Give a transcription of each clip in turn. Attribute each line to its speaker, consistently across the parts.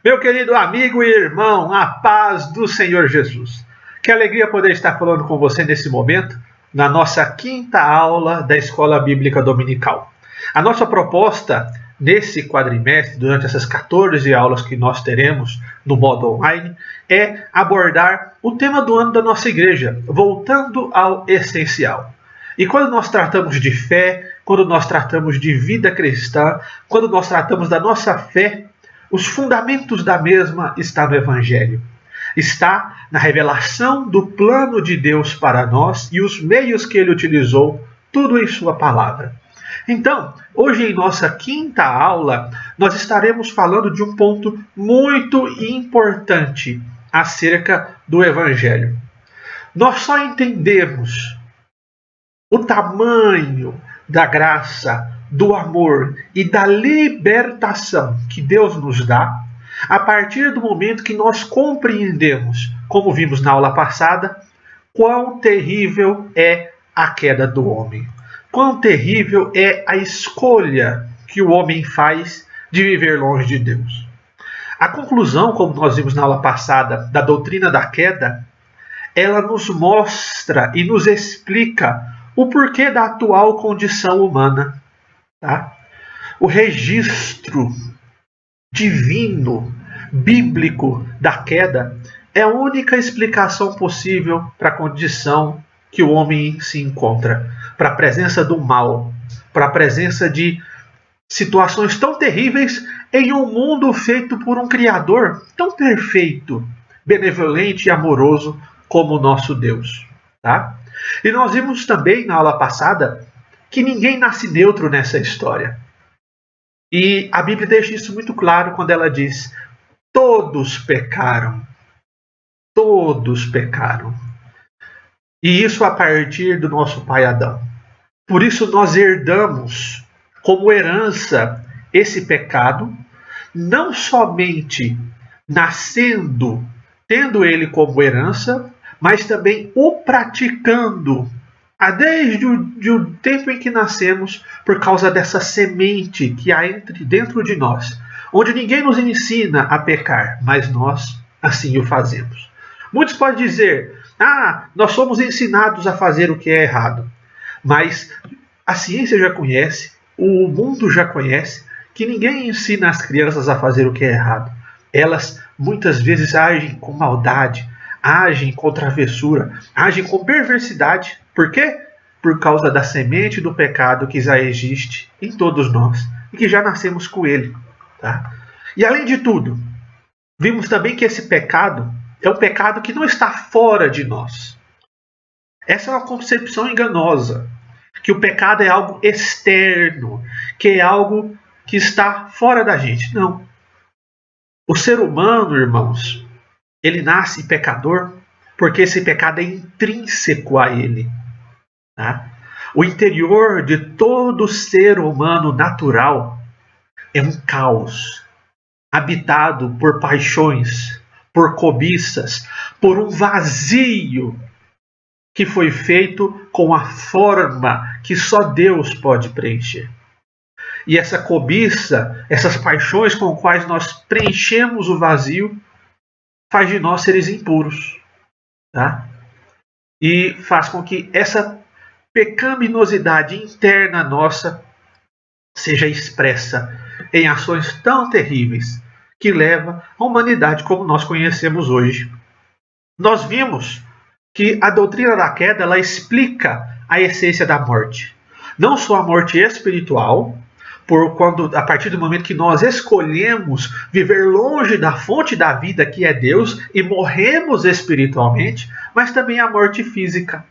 Speaker 1: Meu querido amigo e irmão, a paz do Senhor Jesus. Que alegria poder estar falando com você nesse momento, na nossa quinta aula da Escola Bíblica Dominical. A nossa proposta nesse quadrimestre, durante essas 14 aulas que nós teremos no modo online, é abordar o tema do ano da nossa igreja, voltando ao essencial. E quando nós tratamos de fé, quando nós tratamos de vida cristã, quando nós tratamos da nossa fé, os fundamentos da mesma estão no Evangelho. Está na revelação do plano de Deus para nós e os meios que Ele utilizou, tudo em Sua palavra. Então, hoje em nossa quinta aula, nós estaremos falando de um ponto muito importante acerca do Evangelho. Nós só entendemos o tamanho da graça, do amor e da libertação que Deus nos dá, a partir do momento que nós compreendemos, como vimos na aula passada, quão terrível é a queda do homem. Quão terrível é a escolha que o homem faz de viver longe de Deus. A conclusão, como nós vimos na aula passada, da doutrina da queda, ela nos mostra e nos explica o porquê da atual condição humana. Tá? O registro divino, bíblico da queda é a única explicação possível para a condição que o homem se encontra, para a presença do mal, para a presença de situações tão terríveis em um mundo feito por um Criador tão perfeito, benevolente e amoroso como o nosso Deus. Tá? E nós vimos também na aula passada que ninguém nasce neutro nessa história. E a Bíblia deixa isso muito claro quando ela diz: todos pecaram. Todos pecaram. E isso a partir do nosso pai Adão. Por isso nós herdamos como herança esse pecado, não somente nascendo, tendo ele como herança, mas também o praticando desde o tempo em que nascemos, por causa dessa semente que há dentro de nós, onde ninguém nos ensina a pecar, mas nós assim o fazemos. Muitos podem dizer: nós somos ensinados a fazer o que é errado. Mas a ciência já conhece, o mundo já conhece, que ninguém ensina as crianças a fazer o que é errado. Elas muitas vezes agem com maldade, agem com travessura, agem com perversidade. Por quê? Por causa da semente do pecado que já existe em todos nós e que já nascemos com ele. Tá? E além de tudo, vimos também que esse pecado é um pecado que não está fora de nós. Essa é uma concepção enganosa, que o pecado é algo externo, que é algo que está fora da gente. Não. O ser humano, irmãos, ele nasce pecador porque esse pecado é intrínseco a ele. Tá? O interior de todo ser humano natural é um caos, habitado por paixões, por cobiças, por um vazio que foi feito com a forma que só Deus pode preencher. E essa cobiça, essas paixões com as quais nós preenchemos o vazio, faz de nós seres impuros. Tá? E faz com que essa pecaminosidade interna nossa seja expressa em ações tão terríveis que leva a humanidade como nós conhecemos hoje. Nós vimos que a doutrina da queda ela explica a essência da morte. Não só a morte espiritual, a partir do momento que nós escolhemos viver longe da fonte da vida que é Deus e morremos espiritualmente, mas também a morte física.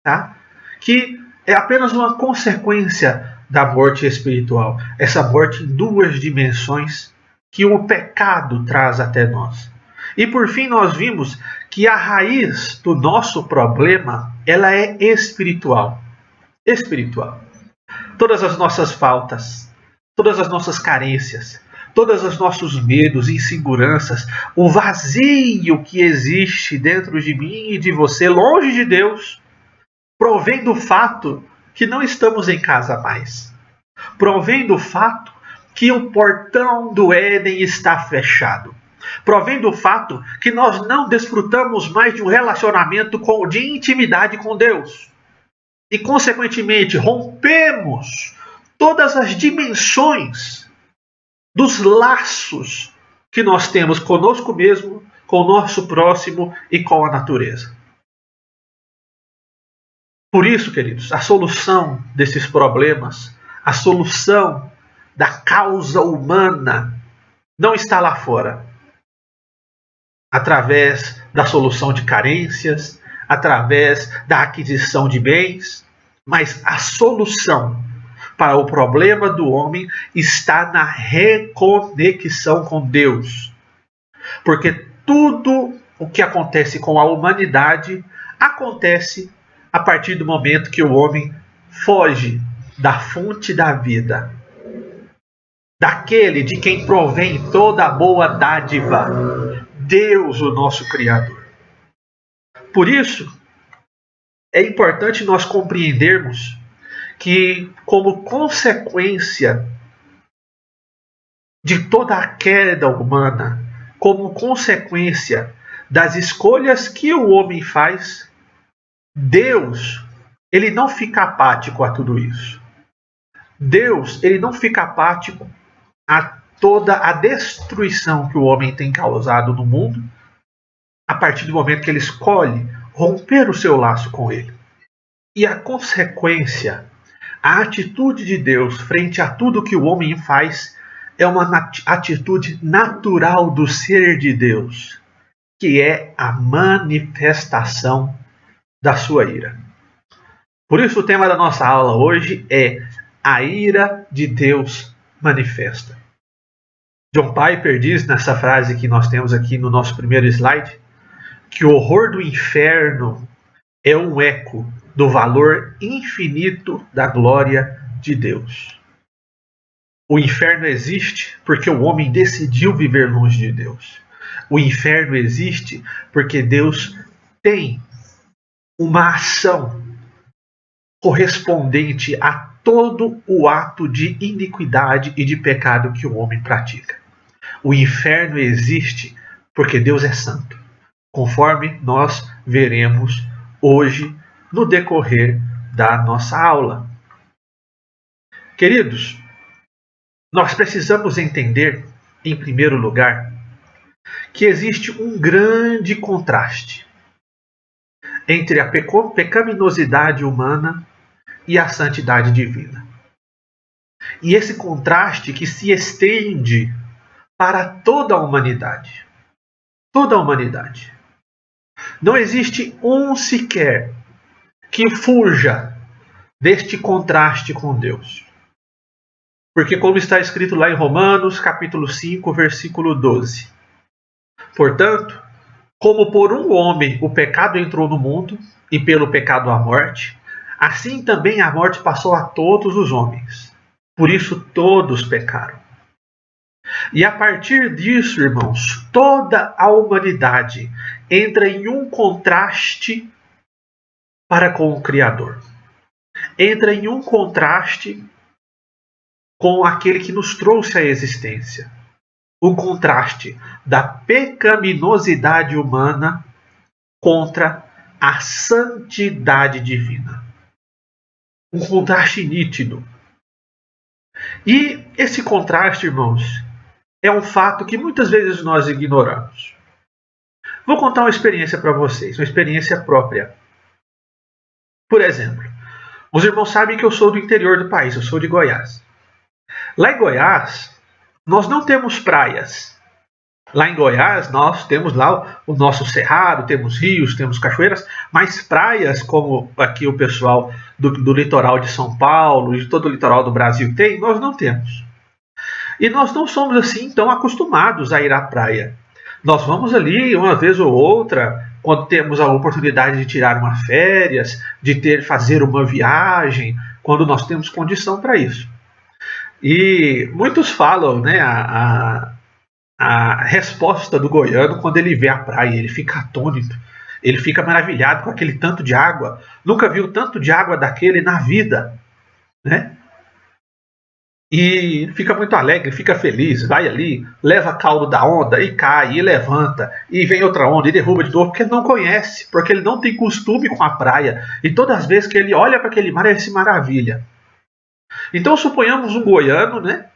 Speaker 1: Tá? Que é apenas uma consequência da morte espiritual. Essa morte em duas dimensões que o pecado traz até nós. E por fim nós vimos que a raiz do nosso problema ela é espiritual. Espiritual. Todas as nossas faltas, todas as nossas carências, todos os nossos medos, inseguranças, o vazio que existe dentro de mim e de você, longe de Deus, provém do fato que não estamos em casa mais. Provém do fato que o portão do Éden está fechado. Provém do fato que nós não desfrutamos mais de um relacionamento de intimidade com Deus. E, consequentemente, rompemos todas as dimensões dos laços que nós temos conosco mesmo, com o nosso próximo e com a natureza. Por isso, queridos, a solução desses problemas, a solução da causa humana, não está lá fora, através da solução de carências, através da aquisição de bens, mas a solução para o problema do homem está na reconexão com Deus. Porque tudo o que acontece com a humanidade acontece a partir do momento que o homem foge da fonte da vida, daquele de quem provém toda a boa dádiva, Deus, o nosso Criador. Por isso, é importante nós compreendermos que, como consequência de toda a queda humana, como consequência das escolhas que o homem faz, Deus, ele não fica apático a tudo isso. Deus, ele não fica apático a toda a destruição que o homem tem causado no mundo, a partir do momento que ele escolhe romper o seu laço com ele. E a consequência, a atitude de Deus frente a tudo que o homem faz, é uma atitude natural do ser de Deus, que é a manifestação da sua ira. Por isso o tema da nossa aula hoje é a ira de Deus manifesta. John Piper diz nessa frase que nós temos aqui no nosso primeiro slide, que o horror do inferno é um eco do valor infinito da glória de Deus. O inferno existe porque o homem decidiu viver longe de Deus. O inferno existe porque Deus tem uma ação correspondente a todo o ato de iniquidade e de pecado que o homem pratica. O inferno existe porque Deus é santo, conforme nós veremos hoje no decorrer da nossa aula. Queridos, nós precisamos entender, em primeiro lugar, que existe um grande contraste entre a pecaminosidade humana e a santidade divina. E esse contraste que se estende para toda a humanidade. Toda a humanidade. Não existe um sequer que fuja deste contraste com Deus. Porque como está escrito lá em Romanos, capítulo 5, versículo 12. Portanto, como por um homem o pecado entrou no mundo, e pelo pecado a morte, assim também a morte passou a todos os homens. Por isso todos pecaram. E a partir disso, irmãos, toda a humanidade entra em um contraste para com o Criador. Entra em um contraste com aquele que nos trouxe à existência. Um contraste da pecaminosidade humana contra a santidade divina. Um contraste nítido. E esse contraste, irmãos, é um fato que muitas vezes nós ignoramos. Vou contar uma experiência para vocês, uma experiência própria. Por exemplo, os irmãos sabem que eu sou do interior do país, eu sou de Goiás. Lá em Goiás, nós não temos praias. Lá em Goiás, nós temos lá o nosso cerrado, temos rios, temos cachoeiras, mas praias como aqui o pessoal do litoral de São Paulo e de todo o litoral do Brasil tem, nós não temos. E nós não somos assim tão acostumados a ir à praia. Nós vamos ali uma vez ou outra, quando temos a oportunidade de tirar uma férias, de fazer uma viagem, quando nós temos condição para isso. E muitos falam, né, a resposta do goiano quando ele vê a praia, ele fica atônito, ele fica maravilhado com aquele tanto de água, nunca viu tanto de água daquele na vida, né? e fica muito alegre, fica feliz, vai ali, leva caldo da onda e cai, e levanta, e vem outra onda e derruba de novo, porque ele não conhece, porque ele não tem costume com a praia, e todas as vezes que ele olha para aquele mar, ele se maravilha. Então suponhamos um goiano, né,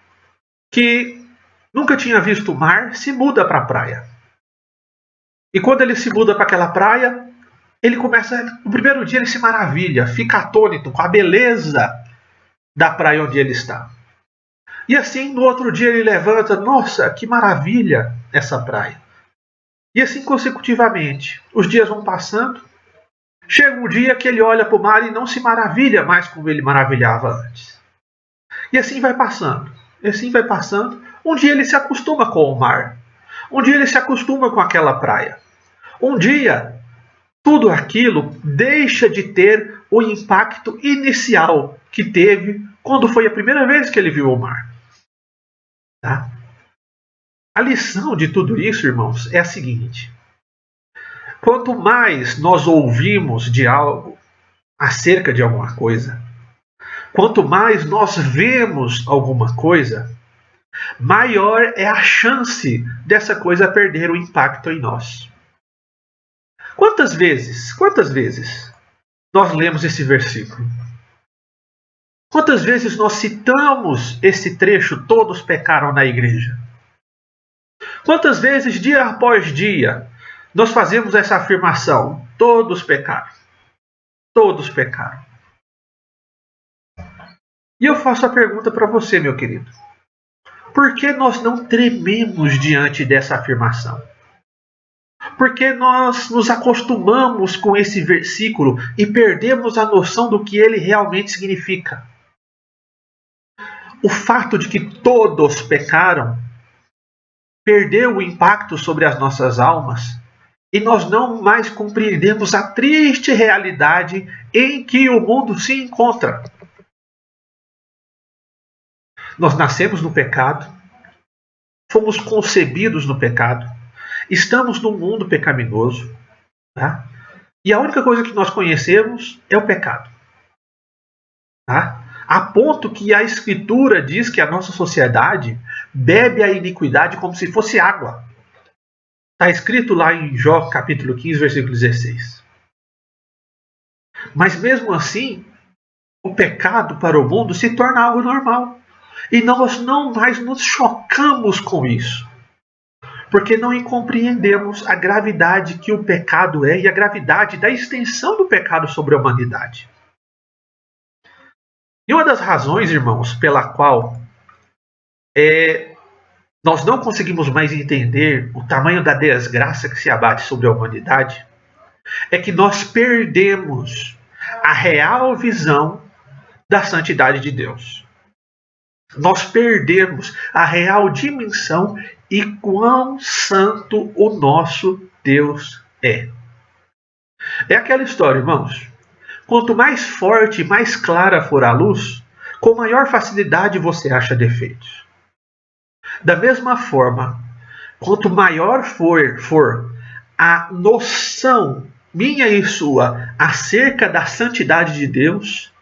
Speaker 1: que nunca tinha visto o mar, se muda para a praia. E quando ele se muda para aquela praia, ele começa, no primeiro dia ele se maravilha, fica atônito com a beleza da praia onde ele está. E assim, no outro dia ele levanta, nossa, que maravilha essa praia. E assim consecutivamente, os dias vão passando, chega um dia que ele olha para o mar e não se maravilha mais como ele maravilhava antes. E assim vai passando, e assim vai passando. Um dia ele se acostuma com o mar, um dia ele se acostuma com aquela praia. Um dia, tudo aquilo deixa de ter o impacto inicial que teve quando foi a primeira vez que ele viu o mar. Tá? A lição de tudo isso, irmãos, é a seguinte: quanto mais nós ouvimos de algo, acerca de alguma coisa, quanto mais nós vemos alguma coisa, maior é a chance dessa coisa perder o impacto em nós. Quantas vezes nós lemos esse versículo? Quantas vezes nós citamos esse trecho, todos pecaram na igreja? Quantas vezes, dia após dia, nós fazemos essa afirmação, todos pecaram? Todos pecaram. E eu faço a pergunta para você, meu querido. Por que nós não trememos diante dessa afirmação? Por que nós nos acostumamos com esse versículo e perdemos a noção do que ele realmente significa? O fato de que todos pecaram perdeu o impacto sobre as nossas almas e nós não mais compreendemos a triste realidade em que o mundo se encontra. Nós nascemos no pecado, fomos concebidos no pecado, estamos num mundo pecaminoso, tá? E a única coisa que nós conhecemos é o pecado. Tá? A ponto que a Escritura diz que a nossa sociedade bebe a iniquidade como se fosse água. Está escrito lá em Jó capítulo 15, versículo 16. Mas mesmo assim, o pecado para o mundo se torna algo normal. E nós não mais nos chocamos com isso. Porque não compreendemos a gravidade que o pecado é e a gravidade da extensão do pecado sobre a humanidade. E uma das razões, irmãos, pela qual nós não conseguimos mais entender o tamanho da desgraça que se abate sobre a humanidade é que nós perdemos a real visão da santidade de Deus. Nós perdemos a real dimensão e quão santo o nosso Deus é. É aquela história, irmãos. Quanto mais forte e mais clara for a luz, com maior facilidade você acha defeitos. Da mesma forma, quanto maior for a noção minha e sua acerca da santidade de Deus,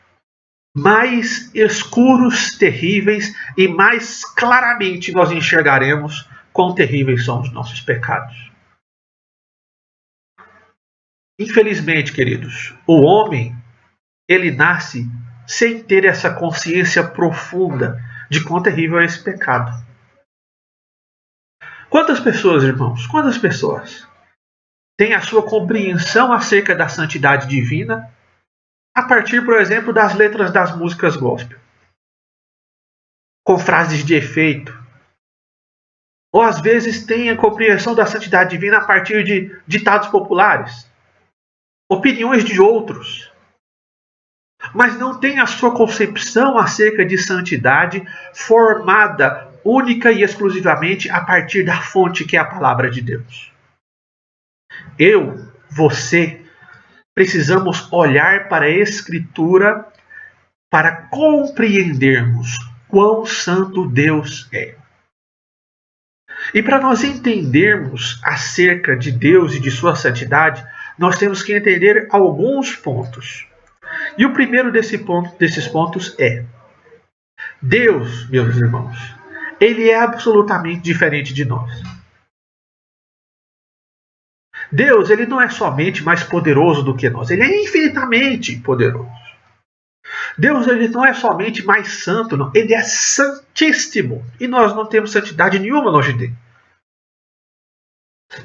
Speaker 1: mais escuros, terríveis e mais claramente nós enxergaremos quão terríveis são os nossos pecados. Infelizmente, queridos, o homem, ele nasce sem ter essa consciência profunda de quão terrível é esse pecado. Quantas pessoas, irmãos, quantas pessoas têm a sua compreensão acerca da santidade divina a partir, por exemplo, das letras das músicas gospel, com frases de efeito, ou às vezes têm a compreensão da santidade divina a partir de ditados populares, opiniões de outros, mas não tem a sua concepção acerca de santidade formada única e exclusivamente a partir da fonte que é a palavra de Deus. Eu, você, precisamos olhar para a Escritura para compreendermos quão santo Deus é. E para nós entendermos acerca de Deus e de sua santidade, nós temos que entender alguns pontos. E o primeiro desses pontos é: Deus, meus irmãos, ele é absolutamente diferente de nós. Deus, ele não é somente mais poderoso do que nós, ele é infinitamente poderoso. Deus, ele não é somente mais santo, não, ele é santíssimo. E nós não temos santidade nenhuma longe dele.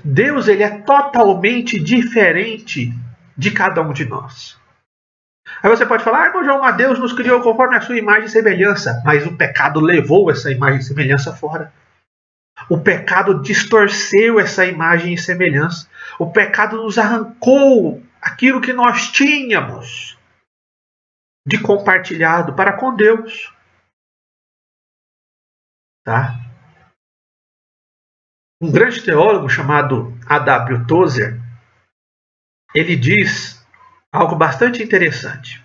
Speaker 1: Deus, ele é totalmente diferente de cada um de nós. Aí você pode falar, irmão João, mas Deus nos criou conforme a sua imagem e semelhança. Mas o pecado levou essa imagem e semelhança fora. O pecado distorceu essa imagem e semelhança. O pecado nos arrancou aquilo que nós tínhamos de compartilhado para com Deus. Tá? Um grande teólogo chamado A.W. Tozer, ele diz algo bastante interessante.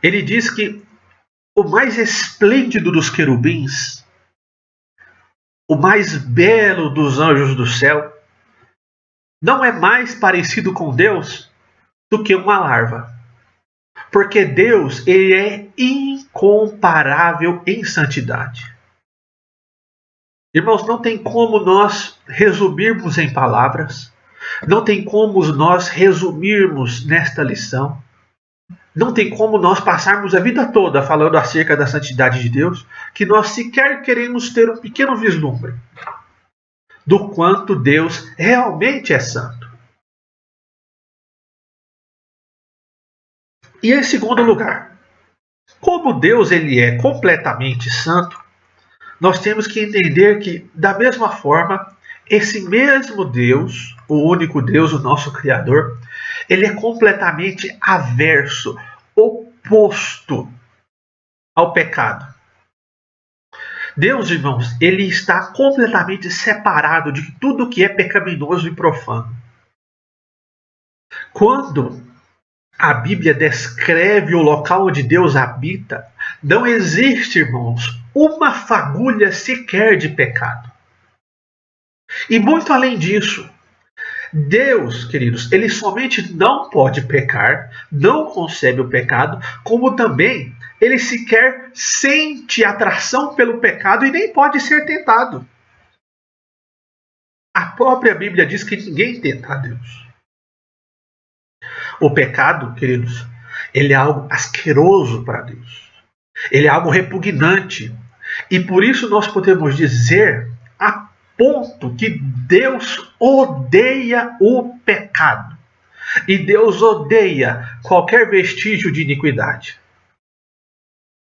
Speaker 1: Ele diz que o mais esplêndido dos querubins, o mais belo dos anjos do céu, não é mais parecido com Deus do que uma larva. Porque Deus, ele é incomparável em santidade. Irmãos, não tem como nós resumirmos em palavras, não tem como nós resumirmos nesta lição, não tem como nós passarmos a vida toda falando acerca da santidade de Deus, que nós sequer queremos ter um pequeno vislumbre do quanto Deus realmente é santo. E em segundo lugar, como Deus ele é completamente santo, nós temos que entender que, da mesma forma, esse mesmo Deus, o único Deus, o nosso Criador, ele é completamente averso, oposto ao pecado. Deus, irmãos, ele está completamente separado de tudo que é pecaminoso e profano. Quando a Bíblia descreve o local onde Deus habita, não existe, irmãos, uma fagulha sequer de pecado. E muito além disso, Deus, queridos, ele somente não pode pecar, não concebe o pecado, como também ele sequer sente atração pelo pecado e nem pode ser tentado. A própria Bíblia diz que ninguém tenta a Deus. O pecado, queridos, ele é algo asqueroso para Deus. Ele é algo repugnante. E por isso nós podemos dizer a ponto que Deus odeia o pecado. E Deus odeia qualquer vestígio de iniquidade.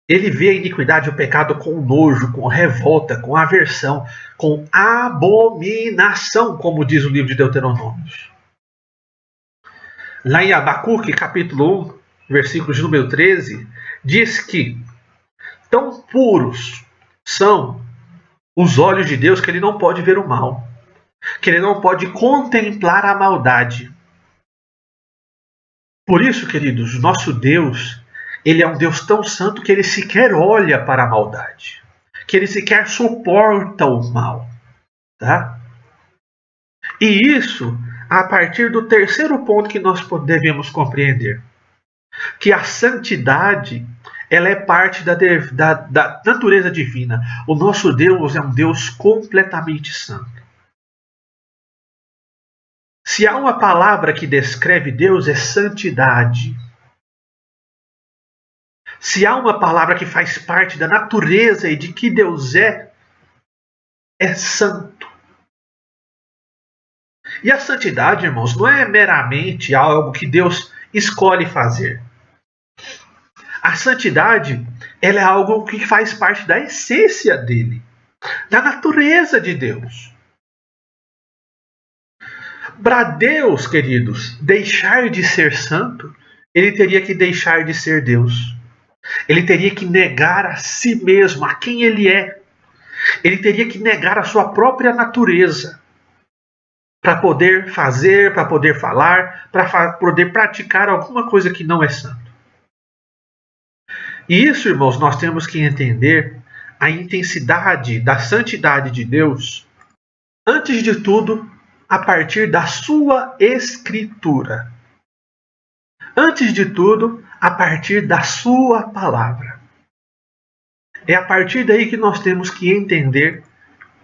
Speaker 1: Ele vê a iniquidade e o pecado com nojo, com revolta, com aversão, com abominação, como diz o livro de Deuteronômio. Lá em Abacuque, capítulo 1, versículo de número 13, diz que tão puros são os olhos de Deus que ele não pode ver o mal, que ele não pode contemplar a maldade. Por isso, queridos, nosso Deus, ele é um Deus tão santo que ele sequer olha para a maldade, que ele sequer suporta o mal. Tá? E isso a partir do terceiro ponto que nós devemos compreender. Que a santidade ela é parte da natureza divina. O nosso Deus é um Deus completamente santo. Se há uma palavra que descreve Deus, é santidade. Se há uma palavra que faz parte da natureza e de que Deus é santo. E a santidade, irmãos, não é meramente algo que Deus escolhe fazer. A santidade, ela é algo que faz parte da essência dele, da natureza de Deus. Para Deus, queridos, deixar de ser santo, ele teria que deixar de ser Deus. Ele teria que negar a si mesmo, a quem ele é. Ele teria que negar a sua própria natureza para poder fazer, para poder falar, para poder praticar alguma coisa que não é santo. E isso, irmãos, nós temos que entender a intensidade da santidade de Deus, antes de tudo, a partir da sua Escritura. Antes de tudo, a partir da sua palavra. É a partir daí que nós temos que entender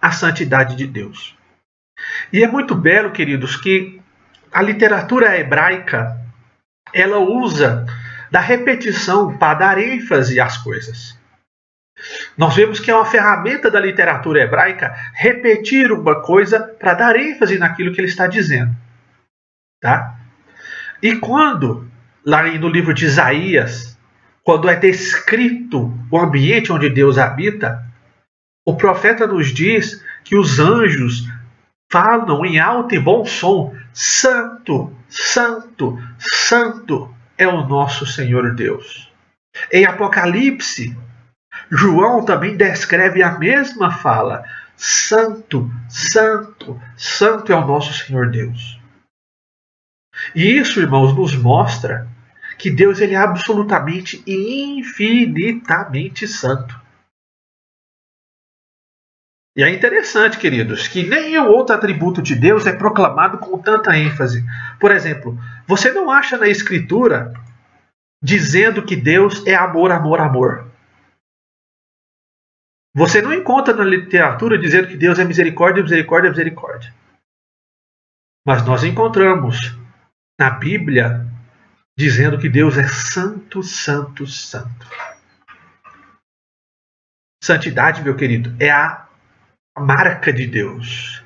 Speaker 1: a santidade de Deus. E é muito belo, queridos, que a literatura hebraica, ela usa da repetição para dar ênfase às coisas. Nós vemos que é uma ferramenta da literatura hebraica repetir uma coisa para dar ênfase naquilo que ele está dizendo. Tá? E quando, lá no livro de Isaías, quando é descrito o ambiente onde Deus habita, o profeta nos diz que os anjos falam em alto e bom som: Santo, Santo, Santo é o nosso Senhor Deus. Em Apocalipse, João também descreve a mesma fala: Santo, Santo, Santo é o nosso Senhor Deus. E isso, irmãos, nos mostra que Deus ele é absolutamente e infinitamente santo. E é interessante, queridos, que nenhum outro atributo de Deus é proclamado com tanta ênfase. Por exemplo, você não acha na Escritura dizendo que Deus é amor, amor, amor. Você não encontra na literatura dizendo que Deus é misericórdia, misericórdia, misericórdia. Mas nós encontramos na Bíblia dizendo que Deus é santo, santo, santo. Santidade, meu querido, é a marca de Deus.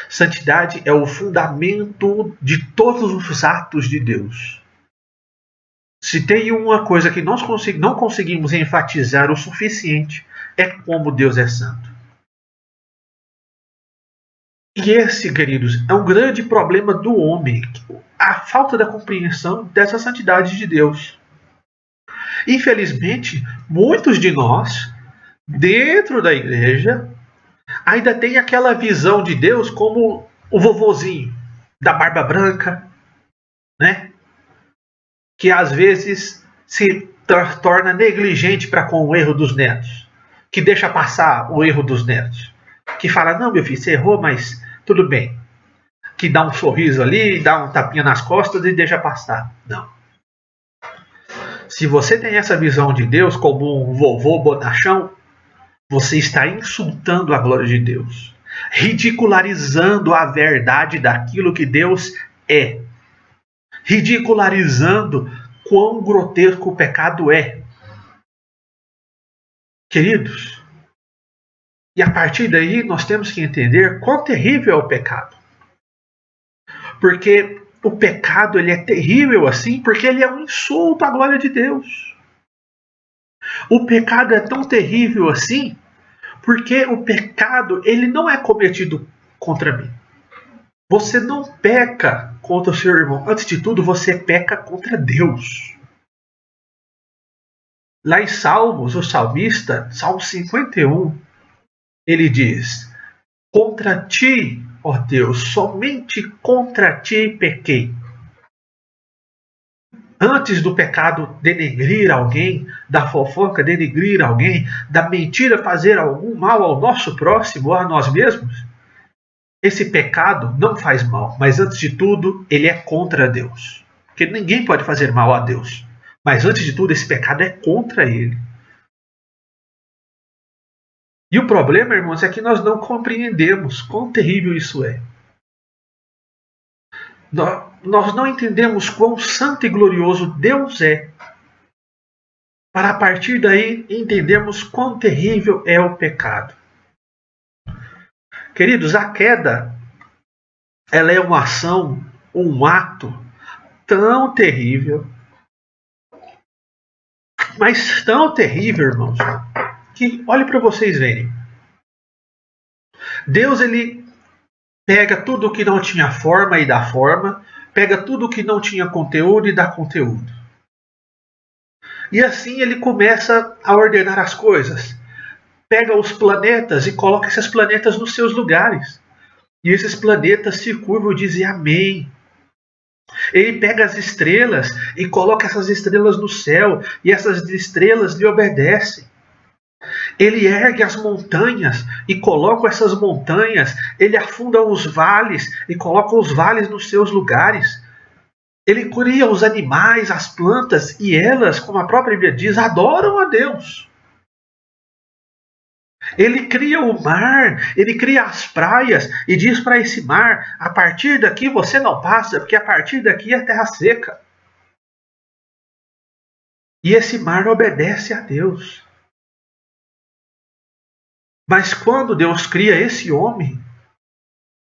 Speaker 1: Santidade é o fundamento de todos os atos de Deus. Se tem uma coisa que nós não conseguimos enfatizar o suficiente, é como Deus é santo. E esse, queridos, é um grande problema do homem, a falta da compreensão dessa santidade de Deus. Infelizmente, muitos de nós, dentro da igreja, ainda tem aquela visão de Deus como o vovozinho da barba branca, né? Que às vezes se torna negligente para com o erro dos netos, que deixa passar o erro dos netos, que fala: não, meu filho, você errou, mas tudo bem, que dá um sorriso ali, dá um tapinha nas costas e deixa passar. Não. Se você tem essa visão de Deus como um vovô bonachão, você está insultando a glória de Deus, ridicularizando a verdade daquilo que Deus é, ridicularizando quão grotesco o pecado é. Queridos, e a partir daí nós temos que entender quão terrível é o pecado. Porque o pecado ele é terrível assim porque ele é um insulto à glória de Deus. O pecado é tão terrível assim porque o pecado ele não é cometido contra mim. Você não peca contra o seu irmão. Antes de tudo, você peca contra Deus. Lá em Salmos, o salmista, Salmo 51, ele diz: contra ti, ó Deus, somente contra ti pequei. Antes do pecado denegrir alguém, da fofoca denegrir alguém, da mentira fazer algum mal ao nosso próximo ou a nós mesmos, esse pecado não faz mal, mas antes de tudo, ele é contra Deus. Porque ninguém pode fazer mal a Deus. Mas antes de tudo, esse pecado é contra ele. E o problema, irmãos, é que nós não compreendemos quão terrível isso é. Nós não entendemos quão santo e glorioso Deus é, para a partir daí entendermos quão terrível é o pecado. Queridos, a queda, ela é uma ação, um ato tão terrível, mas tão terrível, irmãos, que olhe para vocês verem. Deus, ele pega tudo que não tinha forma e dá forma, pega tudo que não tinha conteúdo e dá conteúdo. E assim ele começa a ordenar as coisas. Pega os planetas e coloca esses planetas nos seus lugares. E esses planetas se curvam e dizem amém. Ele pega as estrelas e coloca essas estrelas no céu, e essas estrelas lhe obedecem. Ele ergue as montanhas e coloca essas montanhas, ele afunda os vales e coloca os vales nos seus lugares. Ele cria os animais, as plantas, e elas, como a própria Bíblia diz, adoram a Deus. Ele cria o mar, ele cria as praias e diz para esse mar: a partir daqui você não passa, porque a partir daqui é terra seca. E esse mar obedece a Deus. Mas quando Deus cria esse homem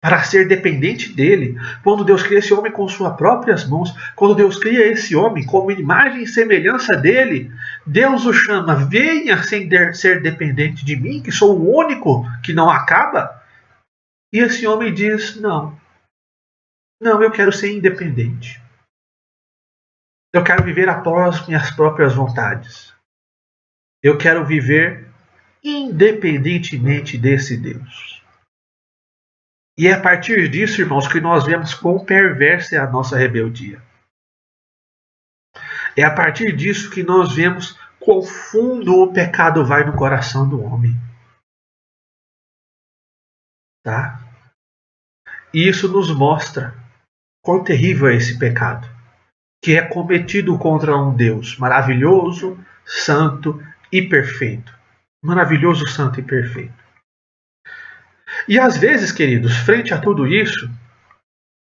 Speaker 1: para ser dependente dele, quando Deus cria esse homem com suas próprias mãos, quando Deus cria esse homem como imagem e semelhança dele, Deus o chama: venha ser dependente de mim, que sou o único que não acaba. E esse homem diz: não, eu quero ser independente. Eu quero viver após minhas próprias vontades. Eu quero viver independentemente desse Deus. E é a partir disso, irmãos, que nós vemos quão perversa é a nossa rebeldia. É a partir disso que nós vemos quão fundo o pecado vai no coração do homem. Tá? E isso nos mostra quão terrível é esse pecado, que é cometido contra um Deus maravilhoso, santo e perfeito. Maravilhoso, santo e perfeito. E às vezes, queridos, frente a tudo isso,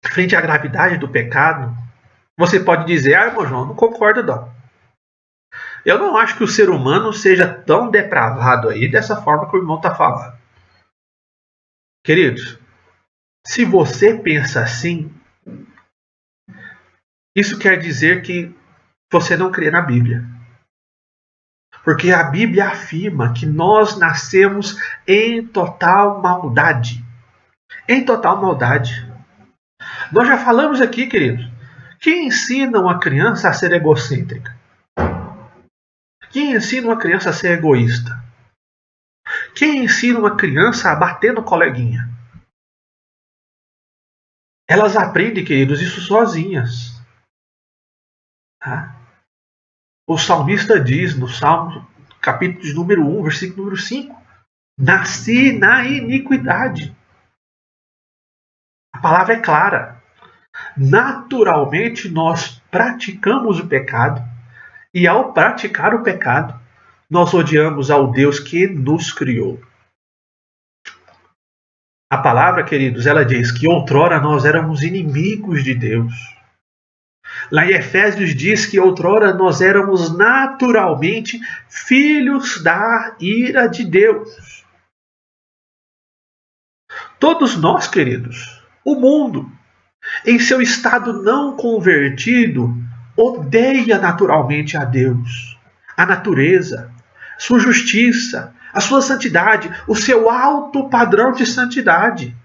Speaker 1: frente à gravidade do pecado, você pode dizer: irmão João, não concordo não. Eu não acho que o ser humano seja tão depravado aí dessa forma que o irmão está falando. Queridos, se você pensa assim, isso quer dizer que você não crê na Bíblia. Porque a Bíblia afirma que nós nascemos em total maldade. Em total maldade. Nós já falamos aqui, queridos, que ensina uma criança a ser egocêntrica? Quem ensina uma criança a ser egoísta? Quem ensina uma criança a bater no coleguinha? Elas aprendem, queridos, isso sozinhas. Tá? O salmista diz no Salmo, capítulo de número 1, versículo número 5: nasci na iniquidade. A palavra é clara. Naturalmente nós praticamos o pecado. E ao praticar o pecado, nós odiamos ao Deus que nos criou. A palavra, queridos, ela diz que outrora nós éramos inimigos de Deus. Lá em Efésios diz que outrora nós éramos naturalmente filhos da ira de Deus. Todos nós, queridos, o mundo, em seu estado não convertido, odeia naturalmente a Deus, a natureza, sua justiça, a sua santidade, o seu alto padrão de santidade.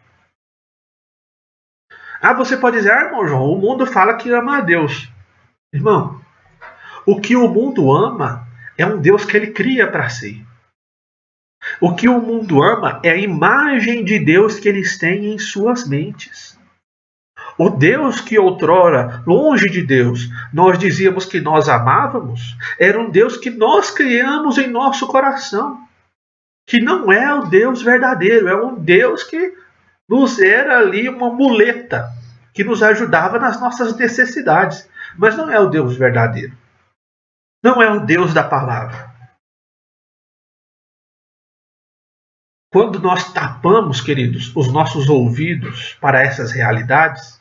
Speaker 1: Você pode dizer: irmão João, o mundo fala que ama a Deus. Irmão, o que o mundo ama é um Deus que ele cria para si. O que o mundo ama é a imagem de Deus que eles têm em suas mentes. O Deus que outrora, longe de Deus, nós dizíamos que nós amávamos, era um Deus que nós criamos em nosso coração. Que não é o Deus verdadeiro, é um Deus que nos era ali uma muleta, que nos ajudava nas nossas necessidades. Mas não é o Deus verdadeiro. Não é o Deus da palavra. Quando nós tapamos, queridos, os nossos ouvidos para essas realidades,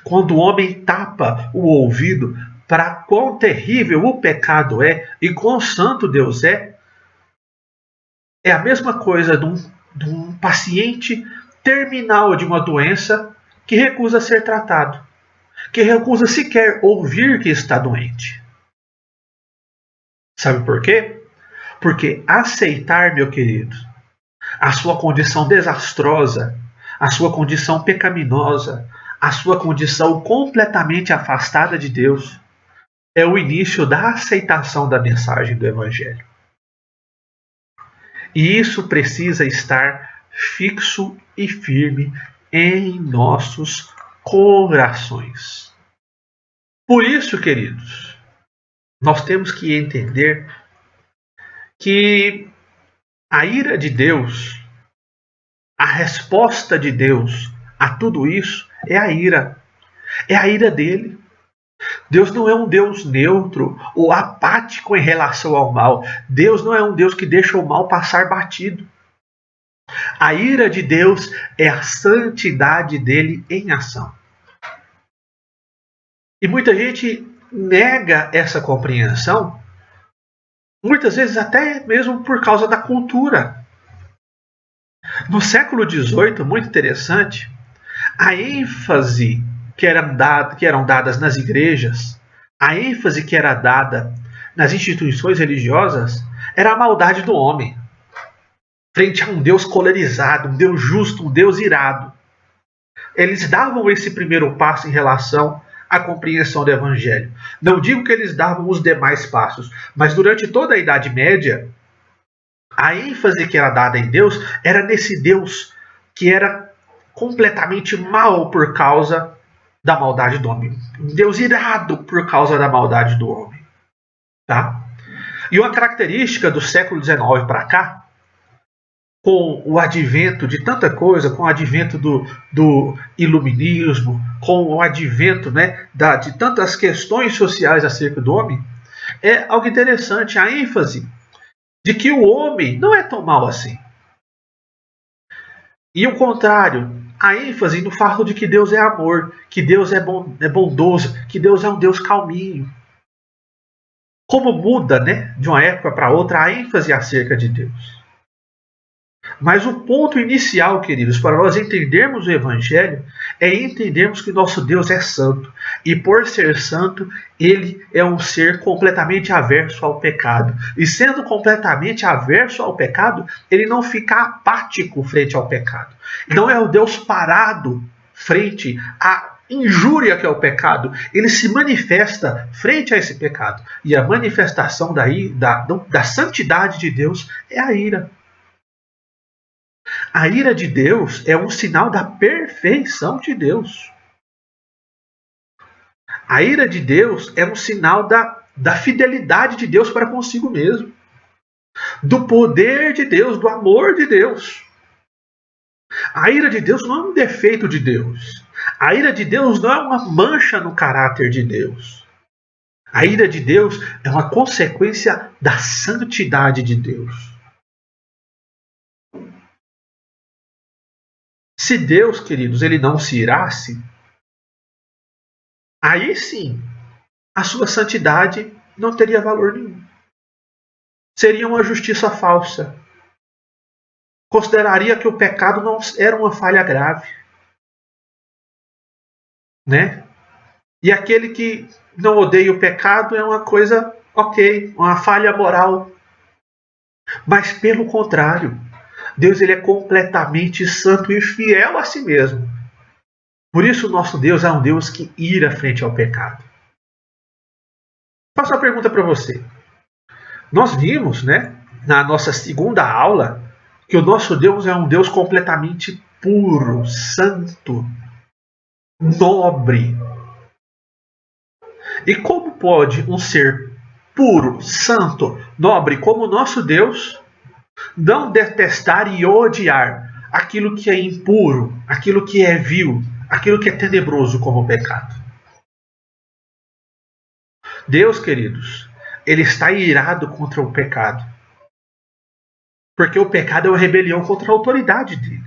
Speaker 1: quando o homem tapa o ouvido para quão terrível o pecado é e quão santo Deus é a mesma coisa de um paciente terminal de uma doença que recusa ser tratado, que recusa sequer ouvir que está doente. Sabe por quê? Porque aceitar, meu querido, a sua condição desastrosa, a sua condição pecaminosa, a sua condição completamente afastada de Deus, é o início da aceitação da mensagem do Evangelho. E isso precisa estar fixo e firme em nossos corações. Por isso, queridos, nós temos que entender que a ira de Deus, a resposta de Deus a tudo isso é a ira. É a ira dele. Deus não é um Deus neutro ou apático em relação ao mal. Deus não é um Deus que deixa o mal passar batido. A ira de Deus é a santidade dele em ação. E muita gente nega essa compreensão, muitas vezes até mesmo por causa da cultura. No século XVIII, muito interessante, a ênfase que eram dadas nas igrejas, a ênfase que era dada nas instituições religiosas, era a maldade do homem, frente a um Deus colorizado, um Deus justo, um Deus irado. Eles davam esse primeiro passo em relação à compreensão do Evangelho. Não digo que eles davam os demais passos, mas durante toda a Idade Média, a ênfase que era dada em Deus era nesse Deus que era completamente mau por causa da maldade do homem. Um Deus irado por causa da maldade do homem. Tá? E uma característica do século XIX para cá, com o advento de tanta coisa, com o advento do iluminismo, com o advento, né, de tantas questões sociais acerca do homem, é algo interessante, a ênfase de que o homem não é tão mau assim. E o contrário, a ênfase no fato de que Deus é amor, que Deus é bondoso, que Deus é um Deus calminho. Como muda, né, de uma época para outra a ênfase acerca de Deus. Mas o ponto inicial, queridos, para nós entendermos o Evangelho, é entendermos que nosso Deus é santo. E por ser santo, ele é um ser completamente averso ao pecado. E sendo completamente averso ao pecado, ele não fica apático frente ao pecado. Não é o Deus parado frente à injúria que é o pecado. Ele se manifesta frente a esse pecado. E a manifestação da santidade de Deus é a ira. A ira de Deus é um sinal da perfeição de Deus. A ira de Deus é um sinal da fidelidade de Deus para consigo mesmo. Do poder de Deus, do amor de Deus. A ira de Deus não é um defeito de Deus. A ira de Deus não é uma mancha no caráter de Deus. A ira de Deus é uma consequência da santidade de Deus. Se Deus, queridos, ele não se irasse, aí sim, a sua santidade não teria valor nenhum. Seria uma justiça falsa. Consideraria que o pecado não era uma falha grave. Né? E aquele que não odeia o pecado é uma coisa ok, uma falha moral. Mas pelo contrário, Deus ele é completamente santo e fiel a si mesmo. Por isso nosso Deus é um Deus que ira frente ao pecado. Faço uma pergunta para você. Nós vimos, né, na nossa segunda aula, que o nosso Deus é um Deus completamente puro, santo, nobre. E como pode um ser puro, santo, nobre como o nosso Deus não detestar e odiar aquilo que é impuro, aquilo que é vil, aquilo que é tenebroso como o pecado? Deus, queridos, ele está irado contra o pecado. Porque o pecado é uma rebelião contra a autoridade dele.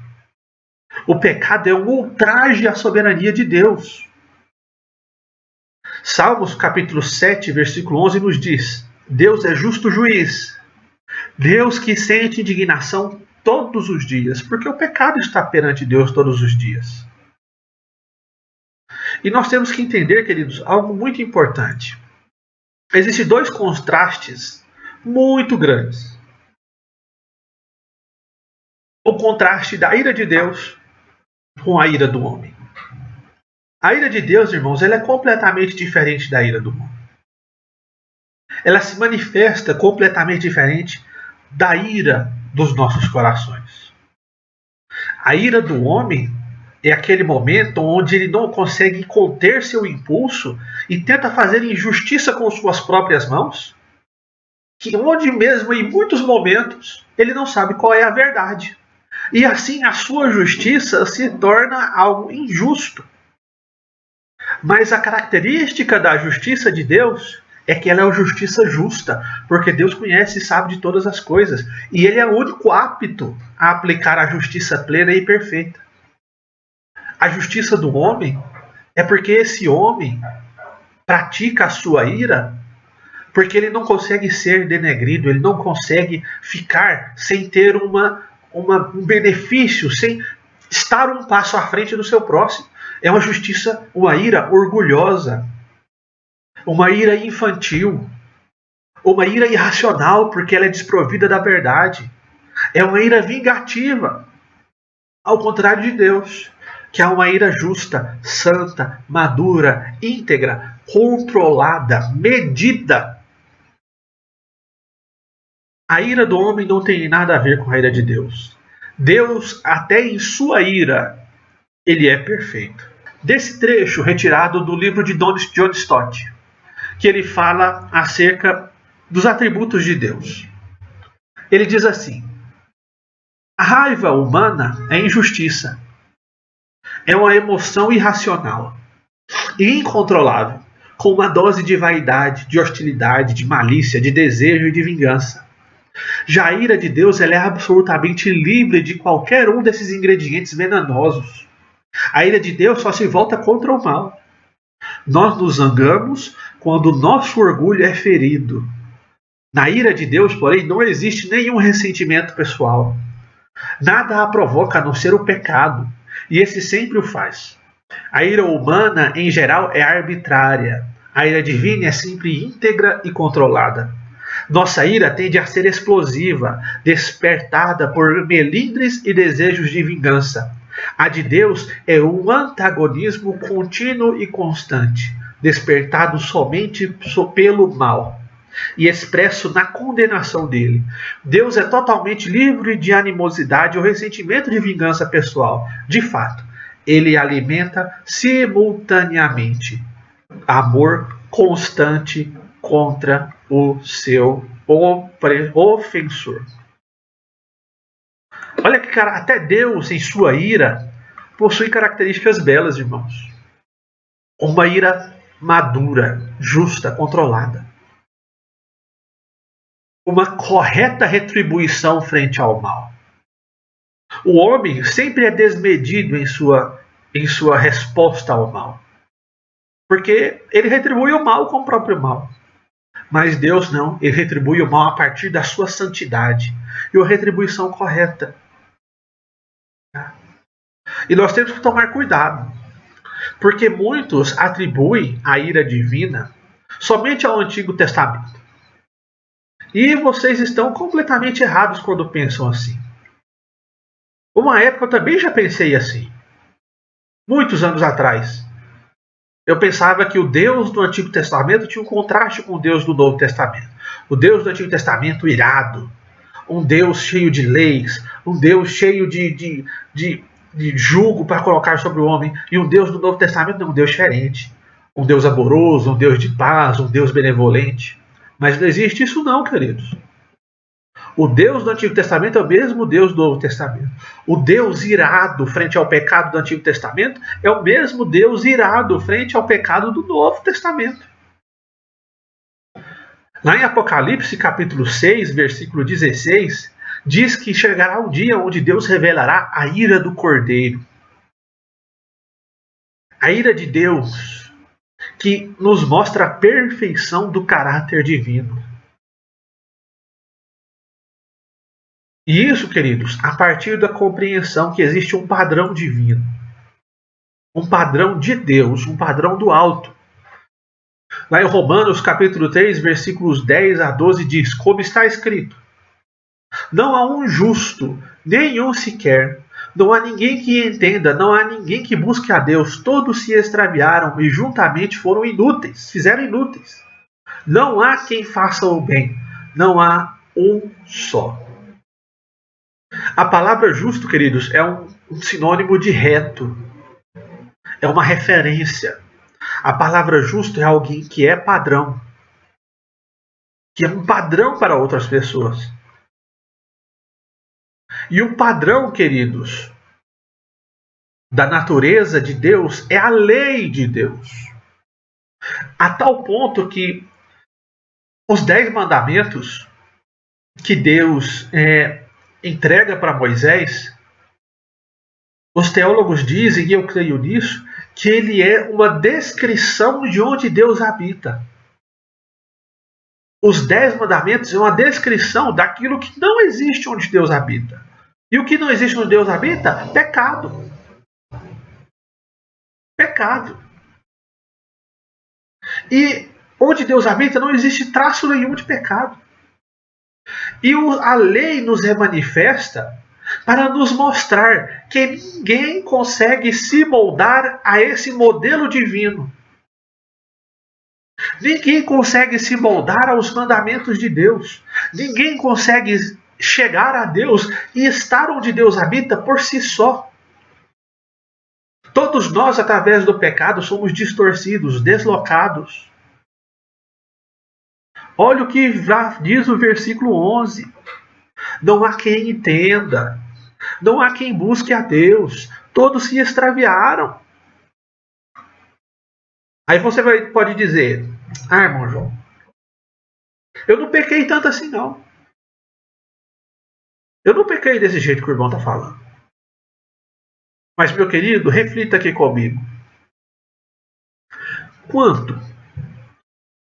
Speaker 1: O pecado é um ultraje à soberania de Deus. Salmos capítulo 7, versículo 11 nos diz: Deus é justo juiz. Deus que sente indignação todos os dias, porque o pecado está perante Deus todos os dias. E nós temos que entender, queridos, algo muito importante. Existem dois contrastes muito grandes. O contraste da ira de Deus com a ira do homem. A ira de Deus, irmãos, ela é completamente diferente da ira do homem. Ela se manifesta completamente diferente da ira dos nossos corações. A ira do homem é aquele momento onde ele não consegue conter seu impulso e tenta fazer injustiça com suas próprias mãos, que onde mesmo em muitos momentos ele não sabe qual é a verdade. E assim a sua justiça se torna algo injusto. Mas a característica da justiça de Deus é que ela é uma justiça justa, porque Deus conhece e sabe de todas as coisas, e Ele é o único apto a aplicar a justiça plena e perfeita. A justiça do homem é porque esse homem pratica a sua ira, porque ele não consegue ser denegrido, ele não consegue ficar sem ter um benefício, sem estar um passo à frente do seu próximo. É uma justiça, uma ira orgulhosa, uma ira infantil, uma ira irracional, porque ela é desprovida da verdade. É uma ira vingativa, ao contrário de Deus, que é uma ira justa, santa, madura, íntegra, controlada, medida. A ira do homem não tem nada a ver com a ira de Deus. Deus, até em sua ira, ele é perfeito. Desse trecho retirado do livro de John Stott, que ele fala acerca dos atributos de Deus. Ele diz assim: a raiva humana é injustiça. É uma emoção irracional e incontrolável, com uma dose de vaidade, de hostilidade, de malícia, de desejo e de vingança. Já a ira de Deus ela é absolutamente livre de qualquer um desses ingredientes venenosos. A ira de Deus só se volta contra o mal. Nós nos zangamos quando o nosso orgulho é ferido. Na ira de Deus, porém, não existe nenhum ressentimento pessoal. Nada a provoca a não ser o pecado, e esse sempre o faz. A ira humana, em geral, é arbitrária. A ira divina é sempre íntegra e controlada. Nossa ira tende a ser explosiva, despertada por melindres e desejos de vingança. A de Deus é um antagonismo contínuo e constante, despertado somente pelo mal e expresso na condenação dele. Deus é totalmente livre de animosidade ou ressentimento de vingança pessoal. De fato, ele alimenta simultaneamente amor constante contra o seu ofensor. Olha que cara, até Deus em sua ira possui características belas, irmãos. Uma ira madura, justa, controlada. Uma correta retribuição frente ao mal. O homem sempre é desmedido em sua resposta ao mal. Porque ele retribui o mal com o próprio mal. Mas Deus não, ele retribui o mal a partir da sua santidade e a retribuição correta. E nós temos que tomar cuidado, porque muitos atribuem a ira divina somente ao Antigo Testamento. E vocês estão completamente errados quando pensam assim. Uma época eu também já pensei assim. Muitos anos atrás. Eu pensava que o Deus do Antigo Testamento tinha um contraste com o Deus do Novo Testamento. O Deus do Antigo Testamento irado, um Deus cheio de leis, um Deus cheio de jugo para colocar sobre o homem, e um Deus do Novo Testamento é um Deus diferente. Um Deus amoroso, um Deus de paz, um Deus benevolente. Mas não existe isso não, queridos. O Deus do Antigo Testamento é o mesmo Deus do Novo Testamento. O Deus irado frente ao pecado do Antigo Testamento é o mesmo Deus irado frente ao pecado do Novo Testamento. Lá em Apocalipse, capítulo 6, versículo 16, diz que chegará um dia onde Deus revelará a ira do Cordeiro. A ira de Deus, que nos mostra a perfeição do caráter divino. E isso, queridos, a partir da compreensão que existe um padrão divino. Um padrão de Deus, um padrão do alto. Lá em Romanos, capítulo 3, versículos 10 a 12, diz, como está escrito, não há um justo, nenhum sequer, não há ninguém que entenda, não há ninguém que busque a Deus, todos se extraviaram e juntamente foram inúteis, fizeram inúteis. Não há quem faça o bem, não há um só. A palavra justo, queridos, é um sinônimo de reto. É uma referência. A palavra justo é alguém que é padrão. Que é um padrão para outras pessoas. E o padrão, queridos, da natureza de Deus é a lei de Deus. A tal ponto que Os 10 mandamentos que Deus entrega para Moisés, os teólogos dizem, e eu creio nisso, que ele é uma descrição de onde Deus habita. Os 10 mandamentos é uma descrição daquilo que não existe onde Deus habita. E o que não existe onde Deus habita? Pecado. Pecado. E onde Deus habita não existe traço nenhum de pecado. E a lei nos manifesta para nos mostrar que ninguém consegue se moldar a esse modelo divino. Ninguém consegue se moldar aos mandamentos de Deus. Ninguém consegue chegar a Deus e estar onde Deus habita por si só. Todos nós, através do pecado, somos distorcidos, deslocados. Olha o que diz o versículo 11. Não há quem entenda. Não há quem busque a Deus. Todos se extraviaram. Aí você pode dizer, irmão João, eu não pequei tanto assim não. Eu não pequei desse jeito que o irmão está falando. Mas, meu querido, reflita aqui comigo.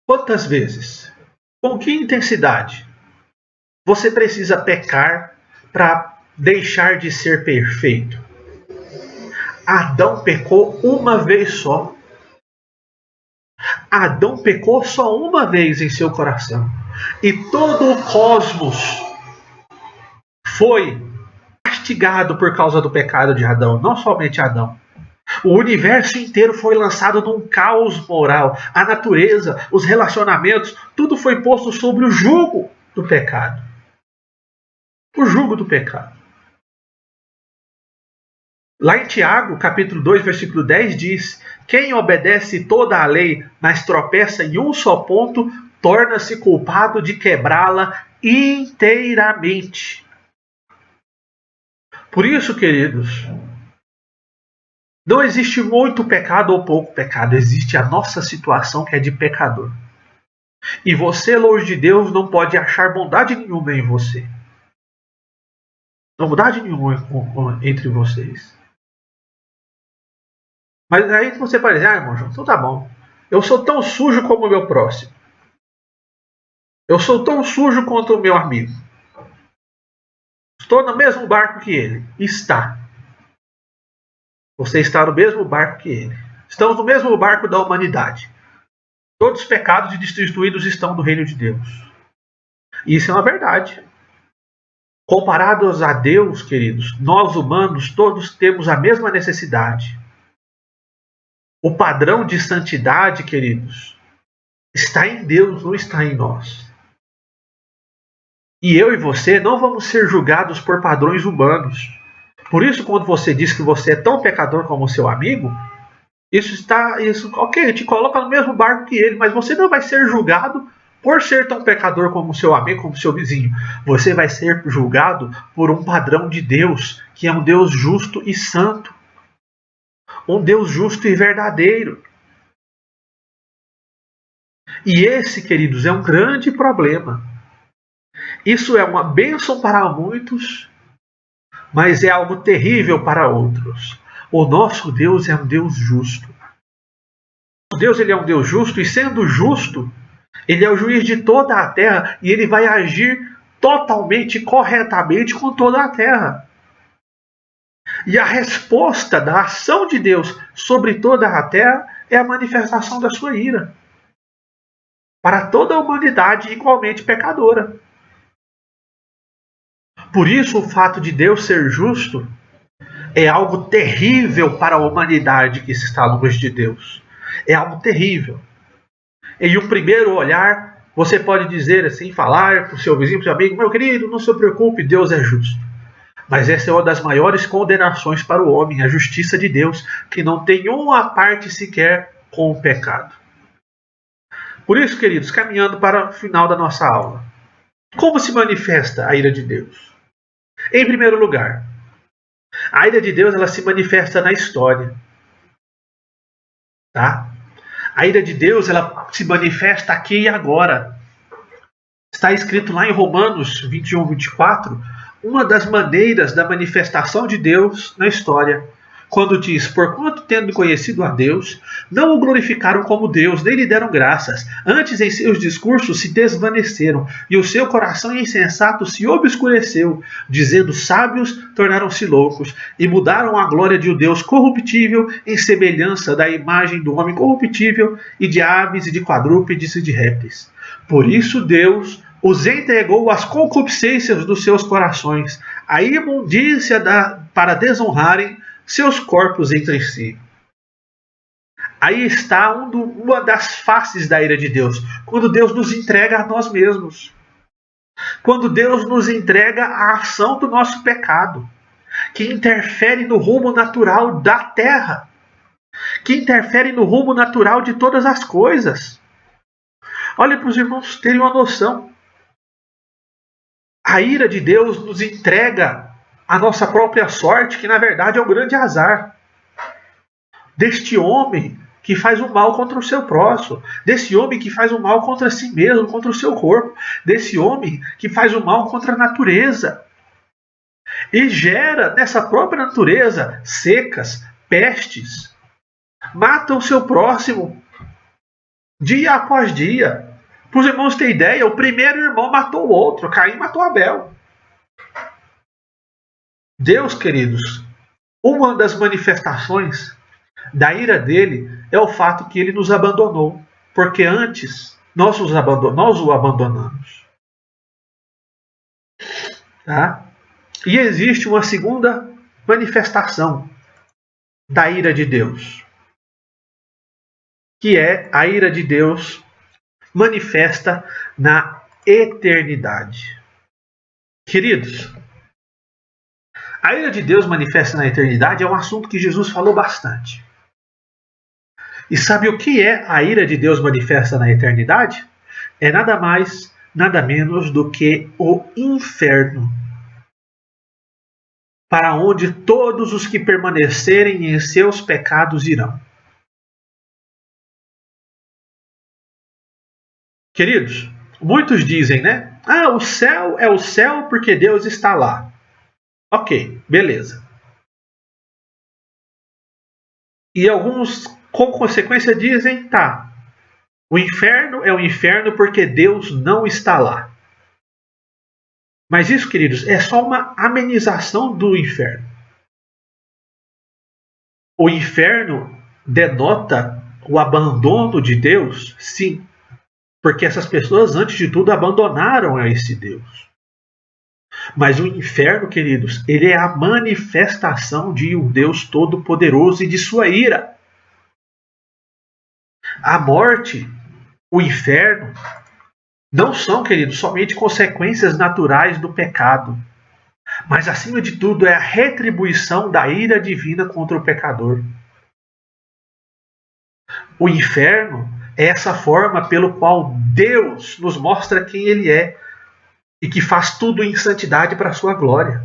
Speaker 1: Quantas vezes, com que intensidade você precisa pecar para deixar de ser perfeito? Adão pecou uma vez só. Adão pecou só uma vez em seu coração. E todo o cosmos foi castigado por causa do pecado de Adão. Não somente Adão. O universo inteiro foi lançado num caos moral. A natureza, os relacionamentos, tudo foi posto sobre o jugo do pecado. O jugo do pecado. Lá em Tiago, capítulo 2, versículo 10 diz: quem obedece toda a lei, mas tropeça em um só ponto, torna-se culpado de quebrá-la inteiramente. Por isso, queridos, não existe muito pecado ou pouco pecado. Existe a nossa situação que é de pecador. E você, longe de Deus, não pode achar bondade nenhuma em você. Não bondade nenhuma entre vocês. Mas aí você pode dizer, irmão João, então tá bom. Eu sou tão sujo como o meu próximo. Eu sou tão sujo quanto o meu amigo. Estou no mesmo barco que ele. Está. Você está no mesmo barco que ele. Estamos no mesmo barco da humanidade. Todos os pecados e destituídos estão do reino de Deus. Isso é uma verdade. Comparados a Deus, queridos, nós humanos todos temos a mesma necessidade. O padrão de santidade, queridos, está em Deus, não está em nós. E eu e você não vamos ser julgados por padrões humanos. Por isso, quando você diz que você é tão pecador como o seu amigo, ok, te coloca no mesmo barco que ele, mas você não vai ser julgado por ser tão pecador como o seu amigo, como o seu vizinho. Você vai ser julgado por um padrão de Deus, que é um Deus justo e santo. Um Deus justo e verdadeiro. E esse, queridos, é um grande problema. Isso é uma bênção para muitos, mas é algo terrível para outros. O nosso Deus é um Deus justo. O Deus, ele é um Deus justo, e sendo justo, ele é o juiz de toda a terra, e ele vai agir totalmente, corretamente com toda a terra. E a resposta da ação de Deus sobre toda a terra é a manifestação da sua ira. Para toda a humanidade igualmente pecadora. Por isso, o fato de Deus ser justo é algo terrível para a humanidade que está longe de Deus. É algo terrível. Em um primeiro olhar, você pode dizer assim, falar para o seu vizinho, para o seu amigo, meu querido, não se preocupe, Deus é justo. Mas essa é uma das maiores condenações para o homem, a justiça de Deus, que não tem uma parte sequer com o pecado. Por isso, queridos, caminhando para o final da nossa aula, como se manifesta a ira de Deus? Em primeiro lugar, a ira de Deus, ela se manifesta na história. Tá? A ira de Deus, ela se manifesta aqui e agora. Está escrito lá em Romanos 21, 24, uma das maneiras da manifestação de Deus na história, quando diz: porquanto, tendo conhecido a Deus, não o glorificaram como Deus, nem lhe deram graças, antes em seus discursos se desvaneceram, e o seu coração insensato se obscureceu, dizendo: sábios tornaram-se loucos, e mudaram a glória de um Deus corruptível em semelhança da imagem do homem corruptível, e de aves, e de quadrúpedes, e de répteis. Por isso Deus os entregou às concupiscências dos seus corações, à imundícia para desonrarem seus corpos entre si. Aí está uma das faces da ira de Deus, quando Deus nos entrega a nós mesmos. Quando Deus nos entrega a ação do nosso pecado, que interfere no rumo natural da terra, que interfere no rumo natural de todas as coisas. Olha, para os irmãos terem uma noção. A ira de Deus nos entrega a nossa própria sorte, que na verdade é um grande azar. Deste homem que faz o mal contra o seu próximo, desse homem que faz o mal contra si mesmo, contra o seu corpo, desse homem que faz o mal contra a natureza. E gera nessa própria natureza secas, pestes, mata o seu próximo dia após dia. Para os irmãos terem ideia, o primeiro irmão matou o outro, Caim matou Abel. Deus, queridos, uma das manifestações da ira dele é o fato que ele nos abandonou, porque antes nós o abandonamos. Tá? E existe uma segunda manifestação da ira de Deus, que é a ira de Deus manifesta na eternidade. Queridos, a ira de Deus manifesta na eternidade é um assunto que Jesus falou bastante. E sabe o que é a ira de Deus manifesta na eternidade? É nada mais, nada menos do que o inferno, para onde todos os que permanecerem em seus pecados irão. Queridos, muitos dizem, né? O céu é o céu porque Deus está lá. Ok, beleza. E alguns, com consequência, dizem, tá, o inferno é o inferno porque Deus não está lá. Mas isso, queridos, é só uma amenização do inferno. O inferno denota o abandono de Deus, sim. Porque essas pessoas, antes de tudo, abandonaram a esse Deus. Mas o inferno, queridos, ele é a manifestação de um Deus todo-poderoso e de sua ira. A morte, o inferno, não são, queridos, somente consequências naturais do pecado. Mas, acima de tudo, é a retribuição da ira divina contra o pecador. O inferno é essa forma pelo qual Deus nos mostra quem Ele é e que faz tudo em santidade para a sua glória.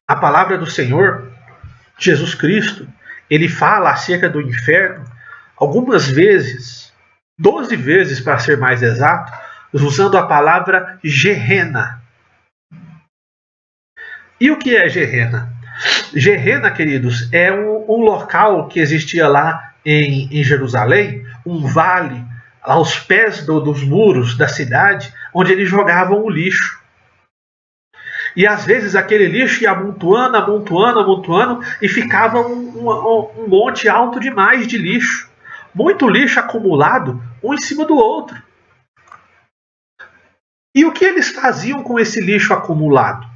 Speaker 1: A palavra do Senhor, Jesus Cristo, Ele fala acerca do inferno algumas vezes, 12 vezes para ser mais exato, usando a palavra Gehenna. E o que é Gehenna? Gehenna, queridos, é um local que existia lá em Jerusalém, um vale aos pés dos muros da cidade, onde eles jogavam o lixo. E às vezes aquele lixo ia amontoando, e ficava um monte alto demais de lixo. Muito lixo acumulado, um em cima do outro. E o que eles faziam com esse lixo acumulado?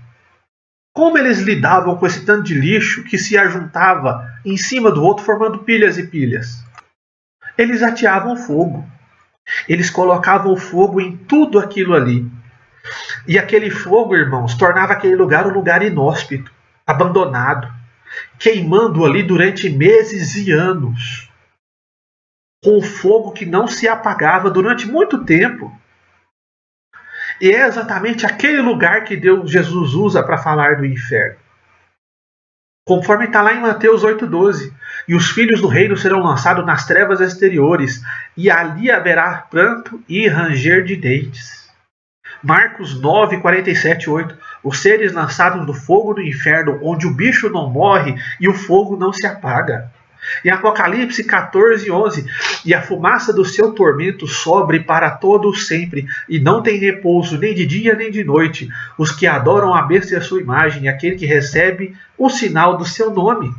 Speaker 1: Como eles lidavam com esse tanto de lixo que se ajuntava em cima do outro, formando pilhas e pilhas? Eles ateavam fogo. Eles colocavam fogo em tudo aquilo ali. E aquele fogo, irmãos, tornava aquele lugar um lugar inóspito, abandonado, queimando ali durante meses e anos, com fogo que não se apagava durante muito tempo. E é exatamente aquele lugar que Jesus usa para falar do inferno. Conforme está lá em Mateus 8,12. E os filhos do reino serão lançados nas trevas exteriores, e ali haverá pranto e ranger de dentes. Marcos 9, 47, 8. Os seres lançados no fogo do inferno, onde o bicho não morre e o fogo não se apaga. Em Apocalipse 14, 11. E a fumaça do seu tormento sobre para todo sempre, e não tem repouso nem de dia nem de noite, os que adoram a besta e a sua imagem, e aquele que recebe o sinal do seu nome.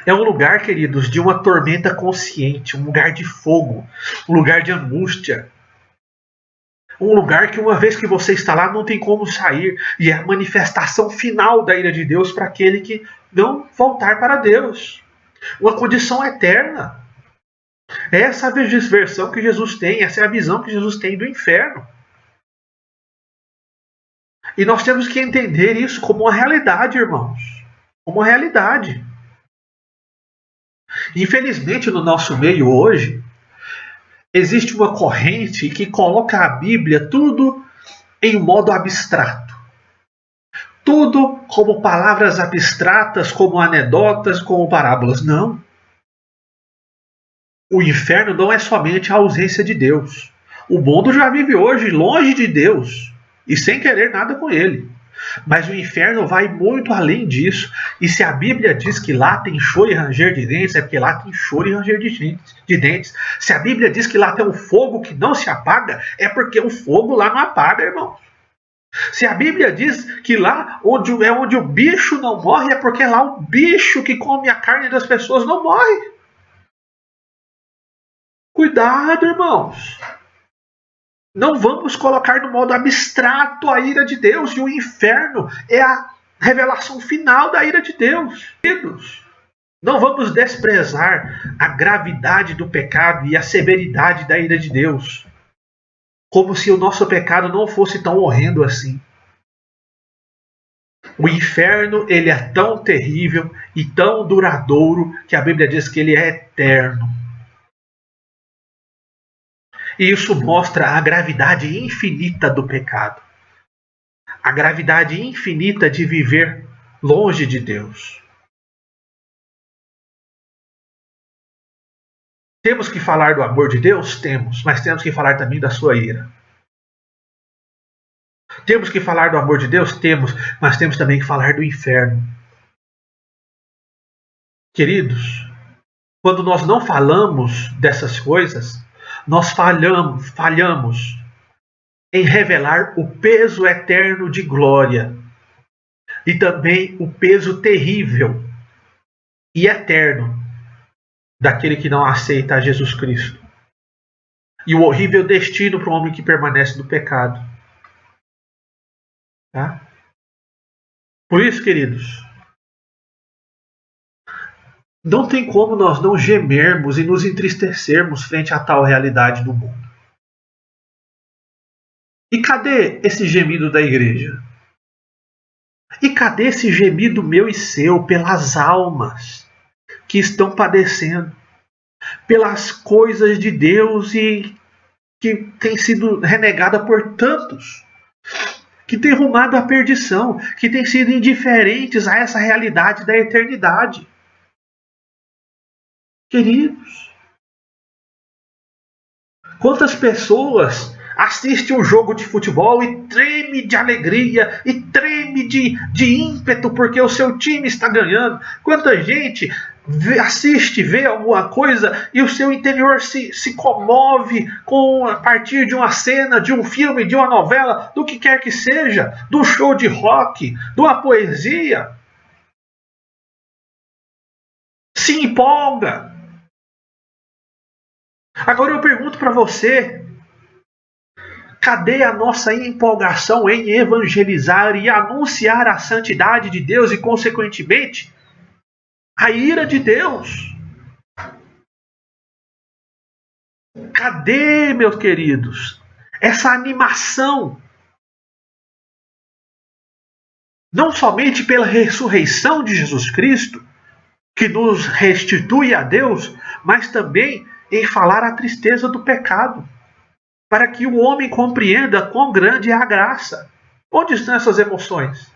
Speaker 1: É um lugar, queridos, de uma tormenta consciente, um lugar de fogo, um lugar de angústia. Um lugar que uma vez que você está lá não tem como sair. E é a manifestação final da ira de Deus para aquele que não voltar para Deus. Uma condição eterna. Essa é a versão que Jesus tem, essa é a visão que Jesus tem do inferno. E nós temos que entender isso como uma realidade, irmãos. Como uma realidade. Infelizmente, no nosso meio hoje, existe uma corrente que coloca a Bíblia tudo em modo abstrato. Tudo como palavras abstratas, como anedotas, como parábolas. Não. O inferno não é somente a ausência de Deus. O mundo já vive hoje longe de Deus e sem querer nada com ele. Mas o inferno vai muito além disso. E se a Bíblia diz que lá tem choro e ranger de dentes, é porque lá tem choro e ranger de dentes. Se a Bíblia diz que lá tem um fogo que não se apaga, é porque o fogo lá não apaga, irmãos. Se a Bíblia diz que lá onde o bicho não morre, é porque lá o bicho que come a carne das pessoas não morre. Cuidado, irmãos. Não vamos colocar no modo abstrato a ira de Deus, e o inferno é a revelação final da ira de Deus. Não vamos desprezar a gravidade do pecado e a severidade da ira de Deus, como se o nosso pecado não fosse tão horrendo assim. O inferno, ele é tão terrível e tão duradouro que a Bíblia diz que ele é eterno. E isso mostra a gravidade infinita do pecado. A gravidade infinita de viver longe de Deus. Temos que falar do amor de Deus? Temos, mas temos que falar também da sua ira. Temos que falar do amor de Deus? Temos, mas temos também que falar do inferno. Queridos, quando nós não falamos dessas coisas, nós falhamos em revelar o peso eterno de glória e também o peso terrível e eterno daquele que não aceita a Jesus Cristo e o horrível destino para o homem que permanece no pecado. Tá? Por isso, queridos, não tem como nós não gemermos e nos entristecermos frente a tal realidade do mundo. E cadê esse gemido da igreja? E cadê esse gemido meu e seu pelas almas que estão padecendo, pelas coisas de Deus e que tem sido renegada por tantos, que tem rumado à perdição, que têm sido indiferentes a essa realidade da eternidade? Queridos, quantas pessoas assistem um jogo de futebol e treme de alegria e treme de ímpeto porque o seu time está ganhando? Quanta gente assiste, vê alguma coisa e o seu interior se comove a partir de uma cena, de um filme, de uma novela, do que quer que seja, do show de rock, de uma poesia. Se empolga. Agora eu pergunto para você, cadê a nossa empolgação em evangelizar e anunciar a santidade de Deus e, consequentemente, a ira de Deus? Cadê, meus queridos, essa animação? Não somente pela ressurreição de Jesus Cristo, que nos restitui a Deus, mas também em falar a tristeza do pecado, para que o homem compreenda quão grande é a graça. Onde estão essas emoções?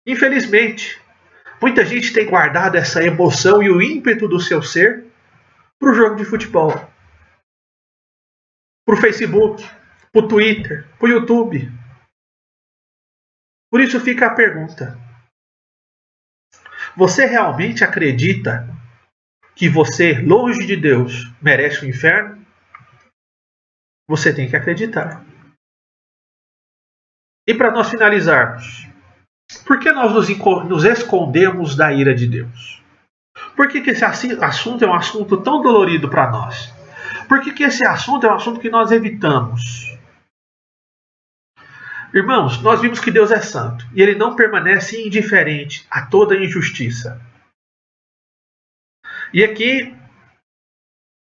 Speaker 1: Infelizmente, muita gente tem guardado essa emoção e o ímpeto do seu ser para o jogo de futebol, para o Facebook, para o Twitter, para o YouTube. Por isso fica a pergunta: você realmente acredita que você, longe de Deus, merece o inferno? Você tem que acreditar. E para nós finalizarmos, por que nós nos escondemos da ira de Deus? Por que esse assunto é um assunto tão dolorido para nós? Por que esse assunto é um assunto que nós evitamos? Irmãos, nós vimos que Deus é santo e Ele não permanece indiferente a toda injustiça. E aqui,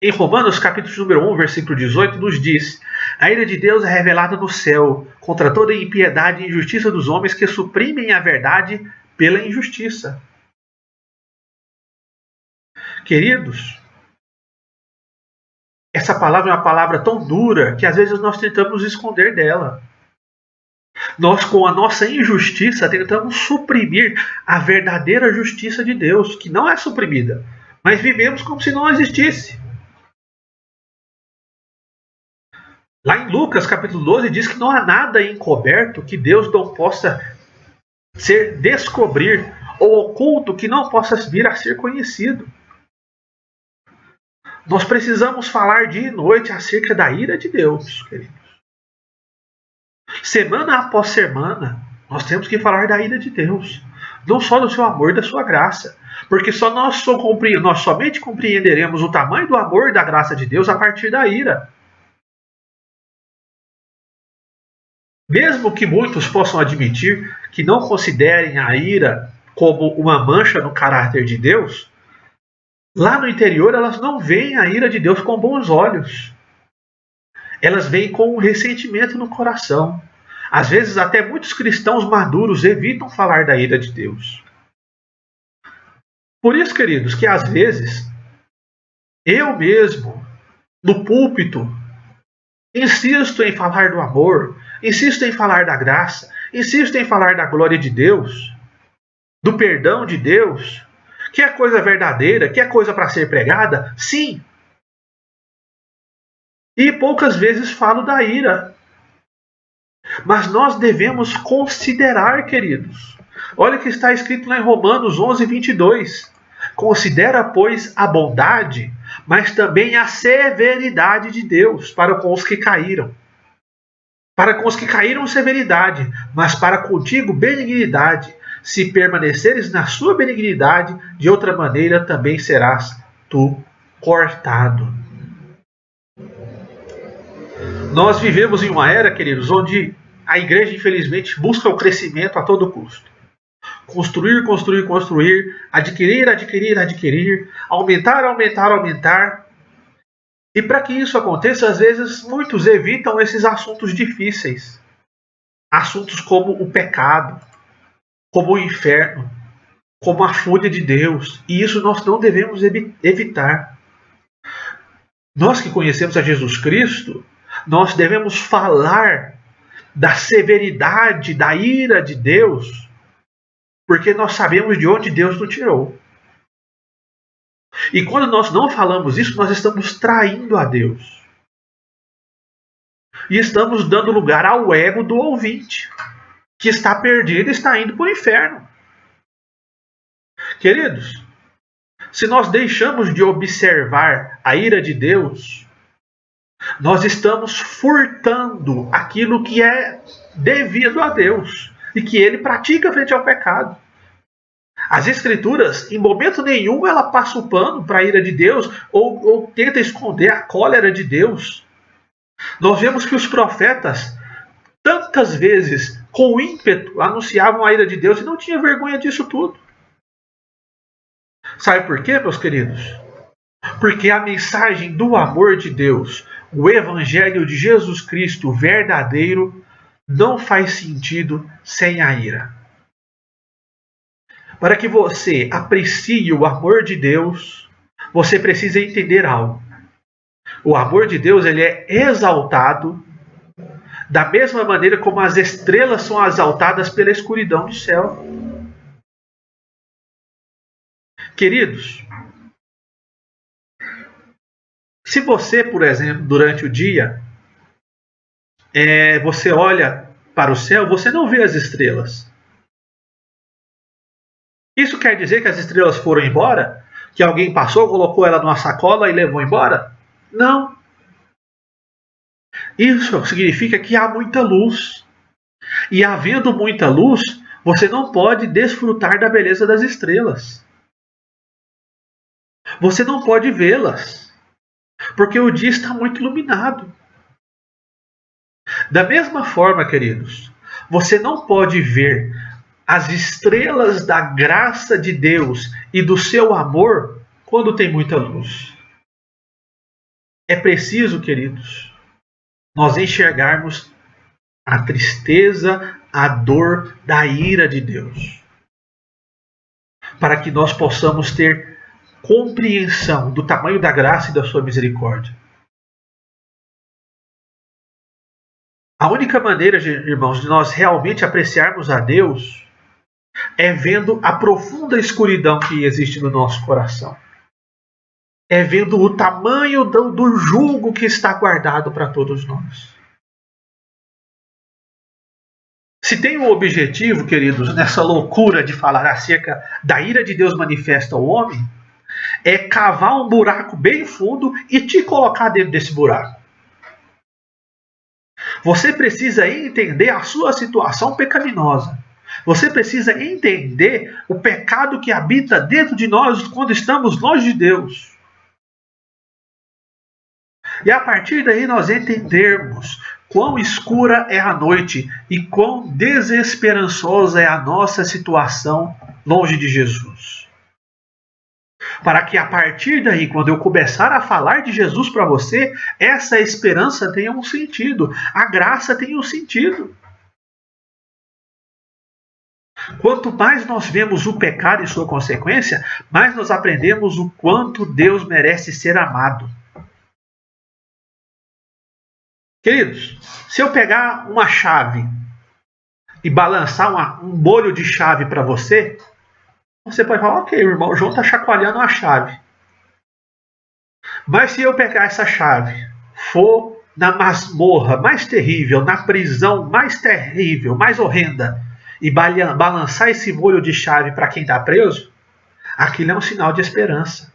Speaker 1: em Romanos, capítulo número 1, versículo 18, nos diz: a ira de Deus é revelada no céu contra toda a impiedade e injustiça dos homens que suprimem a verdade pela injustiça. Queridos, essa palavra é uma palavra tão dura que às vezes nós tentamos esconder dela. Nós, com a nossa injustiça, tentamos suprimir a verdadeira justiça de Deus, que não é suprimida, mas vivemos como se não existisse. Lá em Lucas, capítulo 12, diz que não há nada encoberto que Deus não possa descobrir, ou oculto que não possa vir a ser conhecido. Nós precisamos falar dia e noite acerca da ira de Deus, queridos. Semana após semana, nós temos que falar da ira de Deus. Não só do seu amor e da sua graça. Porque nós somente compreenderemos o tamanho do amor e da graça de Deus a partir da ira. Mesmo que muitos possam admitir que não considerem a ira como uma mancha no caráter de Deus, lá no interior elas não veem a ira de Deus com bons olhos. Elas veem com um ressentimento no coração. Às vezes até muitos cristãos maduros evitam falar da ira de Deus. Por isso, queridos, que às vezes eu mesmo, no púlpito, insisto em falar do amor, insisto em falar da graça, insisto em falar da glória de Deus, do perdão de Deus, que é coisa verdadeira, que é coisa para ser pregada, sim. E poucas vezes falo da ira. Mas nós devemos considerar, queridos. Olha o que está escrito lá em Romanos 11, 22. Considera, pois, a bondade, mas também a severidade de Deus para com os que caíram. Para com os que caíram, severidade, mas para contigo, benignidade. Se permaneceres na sua benignidade, de outra maneira também serás tu cortado. Nós vivemos em uma era, queridos, onde a igreja, infelizmente, busca o crescimento a todo custo. Construir, construir, construir, adquirir, adquirir, adquirir, aumentar, aumentar, aumentar. E para que isso aconteça, às vezes, muitos evitam esses assuntos difíceis. Assuntos como o pecado, como o inferno, como a fúria de Deus. E isso nós não devemos evitar. Nós que conhecemos a Jesus Cristo, nós devemos falar da severidade, da ira de Deus, porque nós sabemos de onde Deus nos tirou. E quando nós não falamos isso, nós estamos traindo a Deus. E estamos dando lugar ao ego do ouvinte, que está perdido e está indo para o inferno. Queridos, se nós deixamos de observar a ira de Deus, nós estamos furtando aquilo que é devido a Deus e que Ele pratica frente ao pecado. As Escrituras, em momento nenhum, ela passa o pano para a ira de Deus ou tenta esconder a cólera de Deus. Nós vemos que os profetas, tantas vezes, com ímpeto, anunciavam a ira de Deus e não tinham vergonha disso tudo. Sabe por quê, meus queridos? Porque a mensagem do amor de Deus, o Evangelho de Jesus Cristo verdadeiro, não faz sentido sem a ira. Para que você aprecie o amor de Deus, você precisa entender algo. O amor de Deus, ele é exaltado da mesma maneira como as estrelas são exaltadas pela escuridão do céu. Queridos, se você, por exemplo, durante o dia, você olha para o céu, você não vê as estrelas. Isso quer dizer que as estrelas foram embora? Que alguém passou, colocou ela numa sacola e levou embora? Não. Isso significa que há muita luz. E havendo muita luz, você não pode desfrutar da beleza das estrelas. Você não pode vê-las, porque o dia está muito iluminado. Da mesma forma, queridos, você não pode ver as estrelas da graça de Deus e do seu amor quando tem muita luz. É preciso, queridos, nós enxergarmos a tristeza, a dor da ira de Deus, para que nós possamos ter compreensão do tamanho da graça e da sua misericórdia. A única maneira, irmãos, de nós realmente apreciarmos a Deus é vendo a profunda escuridão que existe no nosso coração. É vendo o tamanho do jugo que está guardado para todos nós. Se tem um objetivo, queridos, nessa loucura de falar acerca da ira de Deus manifesta ao homem, é cavar um buraco bem fundo e te colocar dentro desse buraco. Você precisa entender a sua situação pecaminosa. Você precisa entender o pecado que habita dentro de nós quando estamos longe de Deus. E a partir daí nós entendermos quão escura é a noite e quão desesperançosa é a nossa situação longe de Jesus. Para que a partir daí, quando eu começar a falar de Jesus para você, essa esperança tenha um sentido, a graça tenha um sentido. Quanto mais nós vemos o pecado e sua consequência, mais nós aprendemos o quanto Deus merece ser amado. Queridos, se eu pegar uma chave e balançar um molho de chave para você, você pode falar, ok, o irmão João está chacoalhando a chave. Mas se eu pegar essa chave, for na masmorra mais terrível, na prisão mais terrível, mais horrenda, e balançar esse molho de chave para quem está preso, aquilo é um sinal de esperança.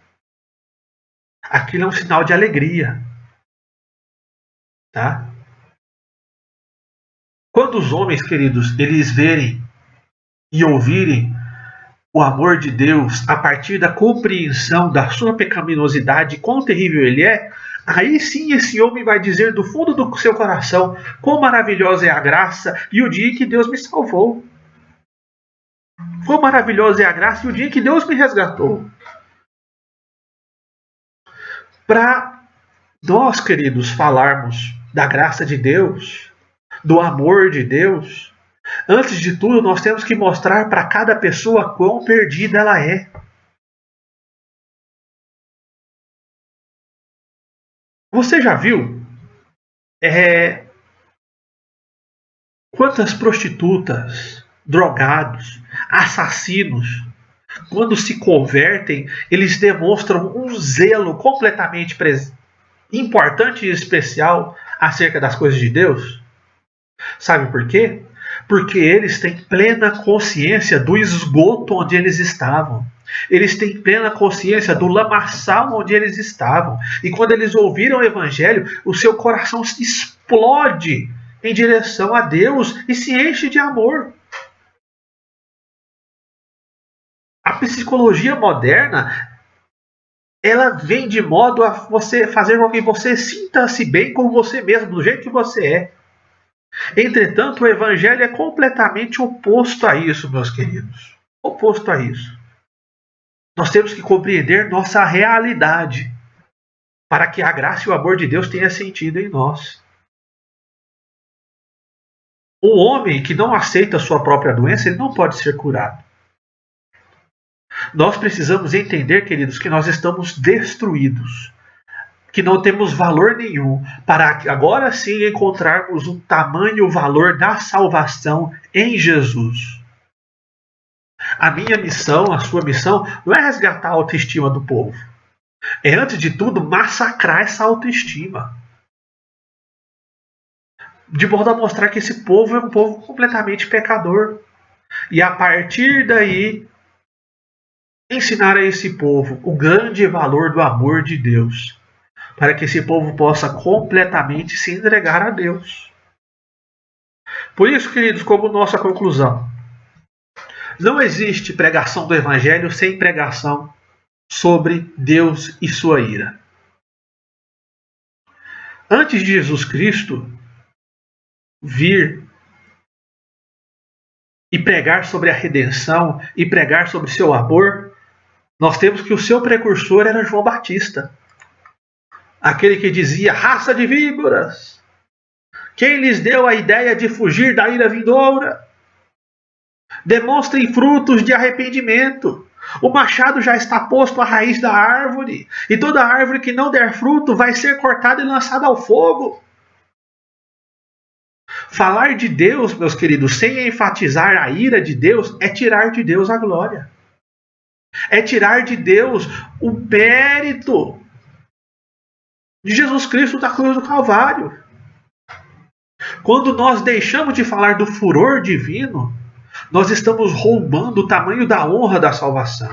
Speaker 1: Aquilo é um sinal de alegria. Tá? Quando os homens, queridos, eles verem e ouvirem o amor de Deus a partir da compreensão da sua pecaminosidade, quão terrível ele é, aí sim esse homem vai dizer do fundo do seu coração quão maravilhosa é a graça e o dia em que Deus me salvou. Quão maravilhosa é a graça e o dia em que Deus me resgatou. Para nós, queridos, falarmos da graça de Deus, do amor de Deus, antes de tudo, nós temos que mostrar para cada pessoa quão perdida ela é. Você já viu quantas prostitutas, drogados, assassinos, quando se convertem, eles demonstram um zelo completamente importante e especial acerca das coisas de Deus? Sabe por quê? Porque eles têm plena consciência do esgoto onde eles estavam. Eles têm plena consciência do lamaçal onde eles estavam. E quando eles ouviram o Evangelho, o seu coração explode em direção a Deus e se enche de amor. A psicologia moderna, ela vem de modo a você fazer com que você sinta-se bem com você mesmo, do jeito que você é. Entretanto, o Evangelho é completamente oposto a isso, meus queridos. Oposto a isso. Nós temos que compreender nossa realidade para que a graça e o amor de Deus tenha sentido em nós. Um homem que não aceita a sua própria doença, ele não pode ser curado. Nós precisamos entender, queridos, que nós estamos destruídos, que não temos valor nenhum, para agora sim encontrarmos o tamanho, o valor da salvação em Jesus. A minha missão, a sua missão, não é resgatar a autoestima do povo. É, antes de tudo, massacrar essa autoestima. De modo a mostrar que esse povo é um povo completamente pecador. E a partir daí, ensinar a esse povo o grande valor do amor de Deus. Para que esse povo possa completamente se entregar a Deus. Por isso, queridos, como nossa conclusão, não existe pregação do Evangelho sem pregação sobre Deus e sua ira. Antes de Jesus Cristo vir e pregar sobre a redenção e pregar sobre seu amor, nós temos que o seu precursor era João Batista. Aquele que dizia, raça de víboras, quem lhes deu a ideia de fugir da ira vindoura? Demonstrem frutos de arrependimento. O machado já está posto à raiz da árvore, e toda árvore que não der fruto vai ser cortada e lançada ao fogo. Falar de Deus, meus queridos, sem enfatizar a ira de Deus, é tirar de Deus a glória. É tirar de Deus o mérito de Jesus Cristo da cruz do Calvário. Quando nós deixamos de falar do furor divino, nós estamos roubando o tamanho da honra da salvação.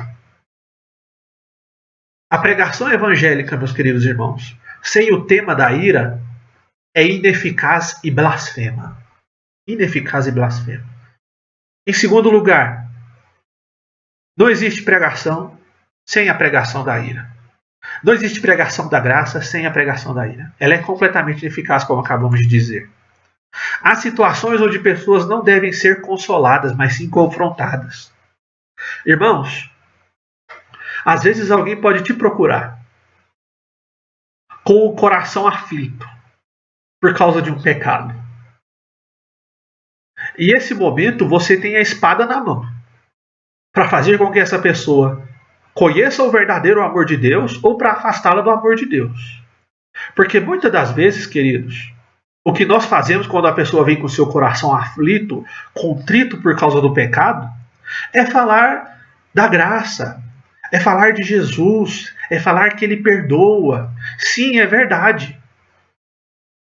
Speaker 1: A pregação evangélica, meus queridos irmãos, sem o tema da ira, é ineficaz e blasfema. Ineficaz e blasfema. Em segundo lugar, não existe pregação sem a pregação da ira. Não existe pregação da graça sem a pregação da ira. Ela é completamente ineficaz, como acabamos de dizer. Há situações onde pessoas não devem ser consoladas, mas sim confrontadas. Irmãos, às vezes alguém pode te procurar com o coração aflito por causa de um pecado. E esse momento você tem a espada na mão para fazer com que essa pessoa conheça o verdadeiro amor de Deus ou para afastá-la do amor de Deus. Porque muitas das vezes, queridos, o que nós fazemos quando a pessoa vem com o seu coração aflito, contrito por causa do pecado, é falar da graça, é falar de Jesus, é falar que Ele perdoa. Sim, é verdade.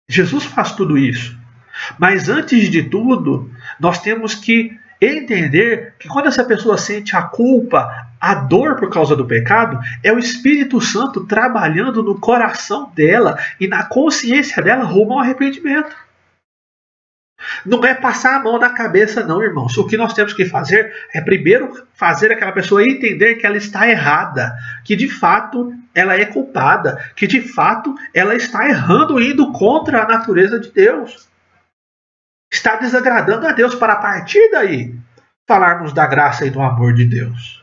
Speaker 1: Jesus faz tudo isso. Mas antes de tudo, nós temos que entender que quando essa pessoa sente a culpa, a dor por causa do pecado, é o Espírito Santo trabalhando no coração dela e na consciência dela rumo ao arrependimento. Não é passar a mão na cabeça, não, irmãos. O que nós temos que fazer é primeiro fazer aquela pessoa entender que ela está errada, que de fato ela é culpada, que de fato ela está errando, indo contra a natureza de Deus. Está desagradando a Deus, para a partir daí falarmos da graça e do amor de Deus.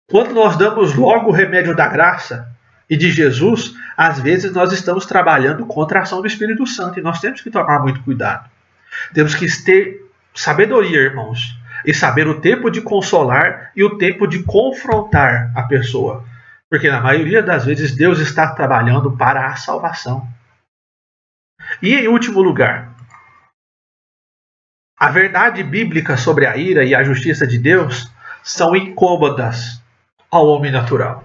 Speaker 1: Quando nós damos logo o remédio da graça e de Jesus, às vezes nós estamos trabalhando contra a ação do Espírito Santo e nós temos que tomar muito cuidado. Temos que ter sabedoria, irmãos, e saber o tempo de consolar e o tempo de confrontar a pessoa. Porque na maioria das vezes Deus está trabalhando para a salvação. E em último lugar, a verdade bíblica sobre a ira e a justiça de Deus são incômodas ao homem natural.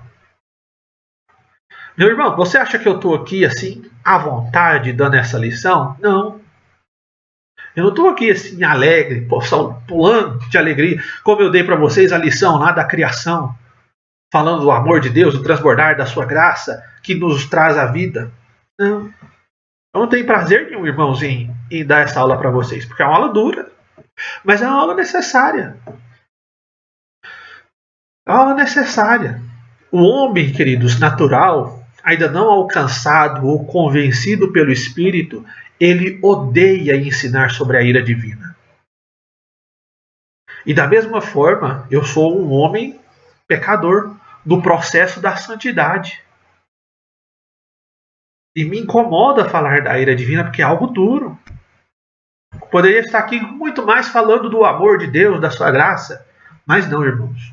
Speaker 1: Meu irmão, você acha que eu estou aqui assim, à vontade, dando essa lição? Não. Eu não estou aqui assim, alegre, pulando de alegria, como eu dei para vocês a lição lá da criação, falando do amor de Deus, do transbordar da sua graça, que nos traz a vida. Não. Eu não tenho prazer nenhum, irmãos, em dar essa aula para vocês, porque é uma aula dura, mas é uma aula necessária. É uma aula necessária. O homem, queridos, natural, ainda não alcançado ou convencido pelo Espírito, ele odeia ensinar sobre a ira divina. E da mesma forma, eu sou um homem pecador do processo da santidade. E me incomoda falar da ira divina porque é algo duro. Poderia estar aqui muito mais falando do amor de Deus, da sua graça. Mas não, irmãos.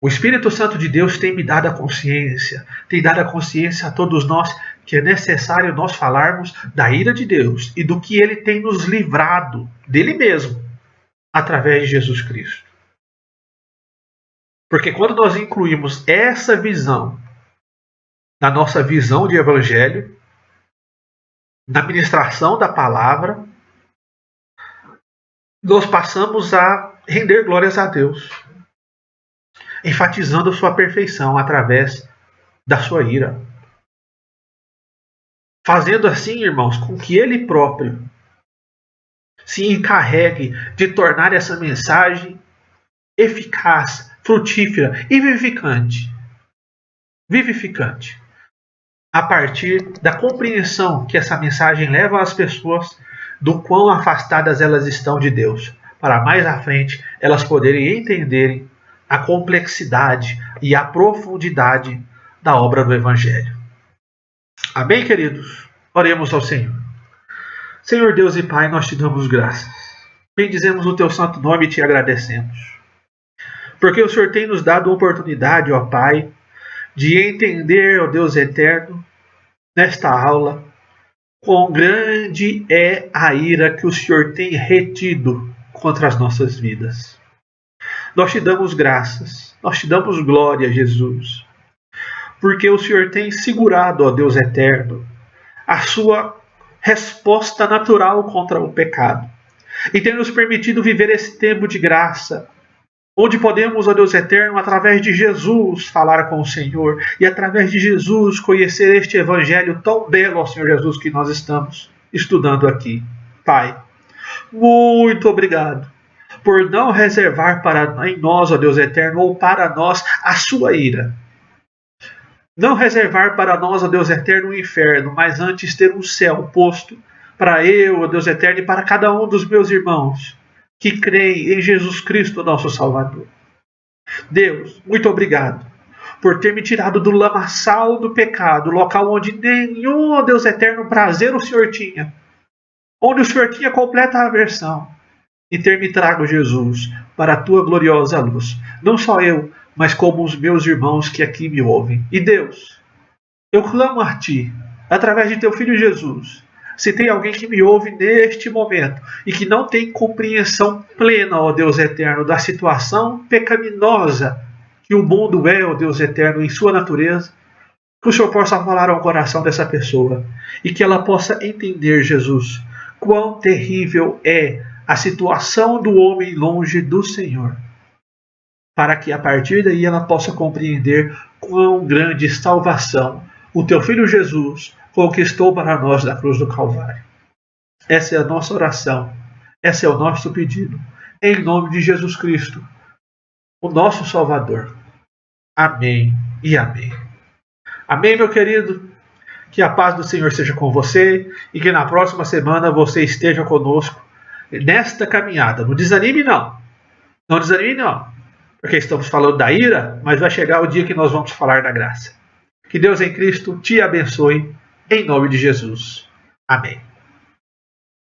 Speaker 1: O Espírito Santo de Deus tem me dado a consciência, tem dado a consciência a todos nós que é necessário nós falarmos da ira de Deus e do que Ele tem nos livrado dele mesmo através de Jesus Cristo. Porque quando nós incluímos essa visão na nossa visão de evangelho, na ministração da palavra, nós passamos a render glórias a Deus, enfatizando sua perfeição através da sua ira. Fazendo assim, irmãos, com que Ele próprio se encarregue de tornar essa mensagem eficaz, frutífera e vivificante, a partir da compreensão que essa mensagem leva às pessoas do quão afastadas elas estão de Deus, para mais à frente elas poderem entenderem a complexidade e a profundidade da obra do Evangelho. Amém, queridos? Oremos ao Senhor. Senhor Deus e Pai, nós te damos graças. Bendizemos o teu santo nome e te agradecemos. Porque o Senhor tem nos dado a oportunidade, ó Pai, de entender, ó Deus eterno, nesta aula, quão grande é a ira que o Senhor tem retido contra as nossas vidas. Nós te damos graças, nós te damos glória, Jesus, porque o Senhor tem segurado, ó Deus eterno, a sua resposta natural contra o pecado e tem nos permitido viver esse tempo de graça, onde podemos, ó Deus eterno, através de Jesus falar com o Senhor e através de Jesus conhecer este evangelho tão belo, ó Senhor Jesus, que nós estamos estudando aqui. Pai, muito obrigado por não reservar em nós, ó Deus eterno, ou para nós a sua ira. Não reservar para nós, ó Deus eterno, o inferno, mas antes ter um céu posto para eu, ó Deus eterno, e para cada um dos meus irmãos que creem em Jesus Cristo, nosso Salvador. Deus, muito obrigado por ter me tirado do lamaçal do pecado, local onde nenhum, ó Deus eterno, prazer o Senhor tinha, onde o Senhor tinha completa aversão, e ter me trago, Jesus, para a tua gloriosa luz. Não só eu, mas como os meus irmãos que aqui me ouvem. E Deus, eu clamo a ti, através de teu Filho Jesus. Se tem alguém que me ouve neste momento e que não tem compreensão plena, ó Deus eterno, da situação pecaminosa que o mundo é, ó Deus eterno, em sua natureza, que o Senhor possa falar ao coração dessa pessoa e que ela possa entender, Jesus, quão terrível é a situação do homem longe do Senhor, para que a partir daí ela possa compreender quão grande salvação o teu Filho Jesus conquistou para nós na cruz do Calvário. Essa é a nossa oração, esse é o nosso pedido, em nome de Jesus Cristo, o nosso Salvador. Amém e amém. Amém, meu querido? Que a paz do Senhor seja com você e que na próxima semana você esteja conosco nesta caminhada. Não desanime não. Não desanime não. Porque estamos falando da ira, mas vai chegar o dia que nós vamos falar da graça. Que Deus em Cristo te abençoe, em nome de Jesus. Amém.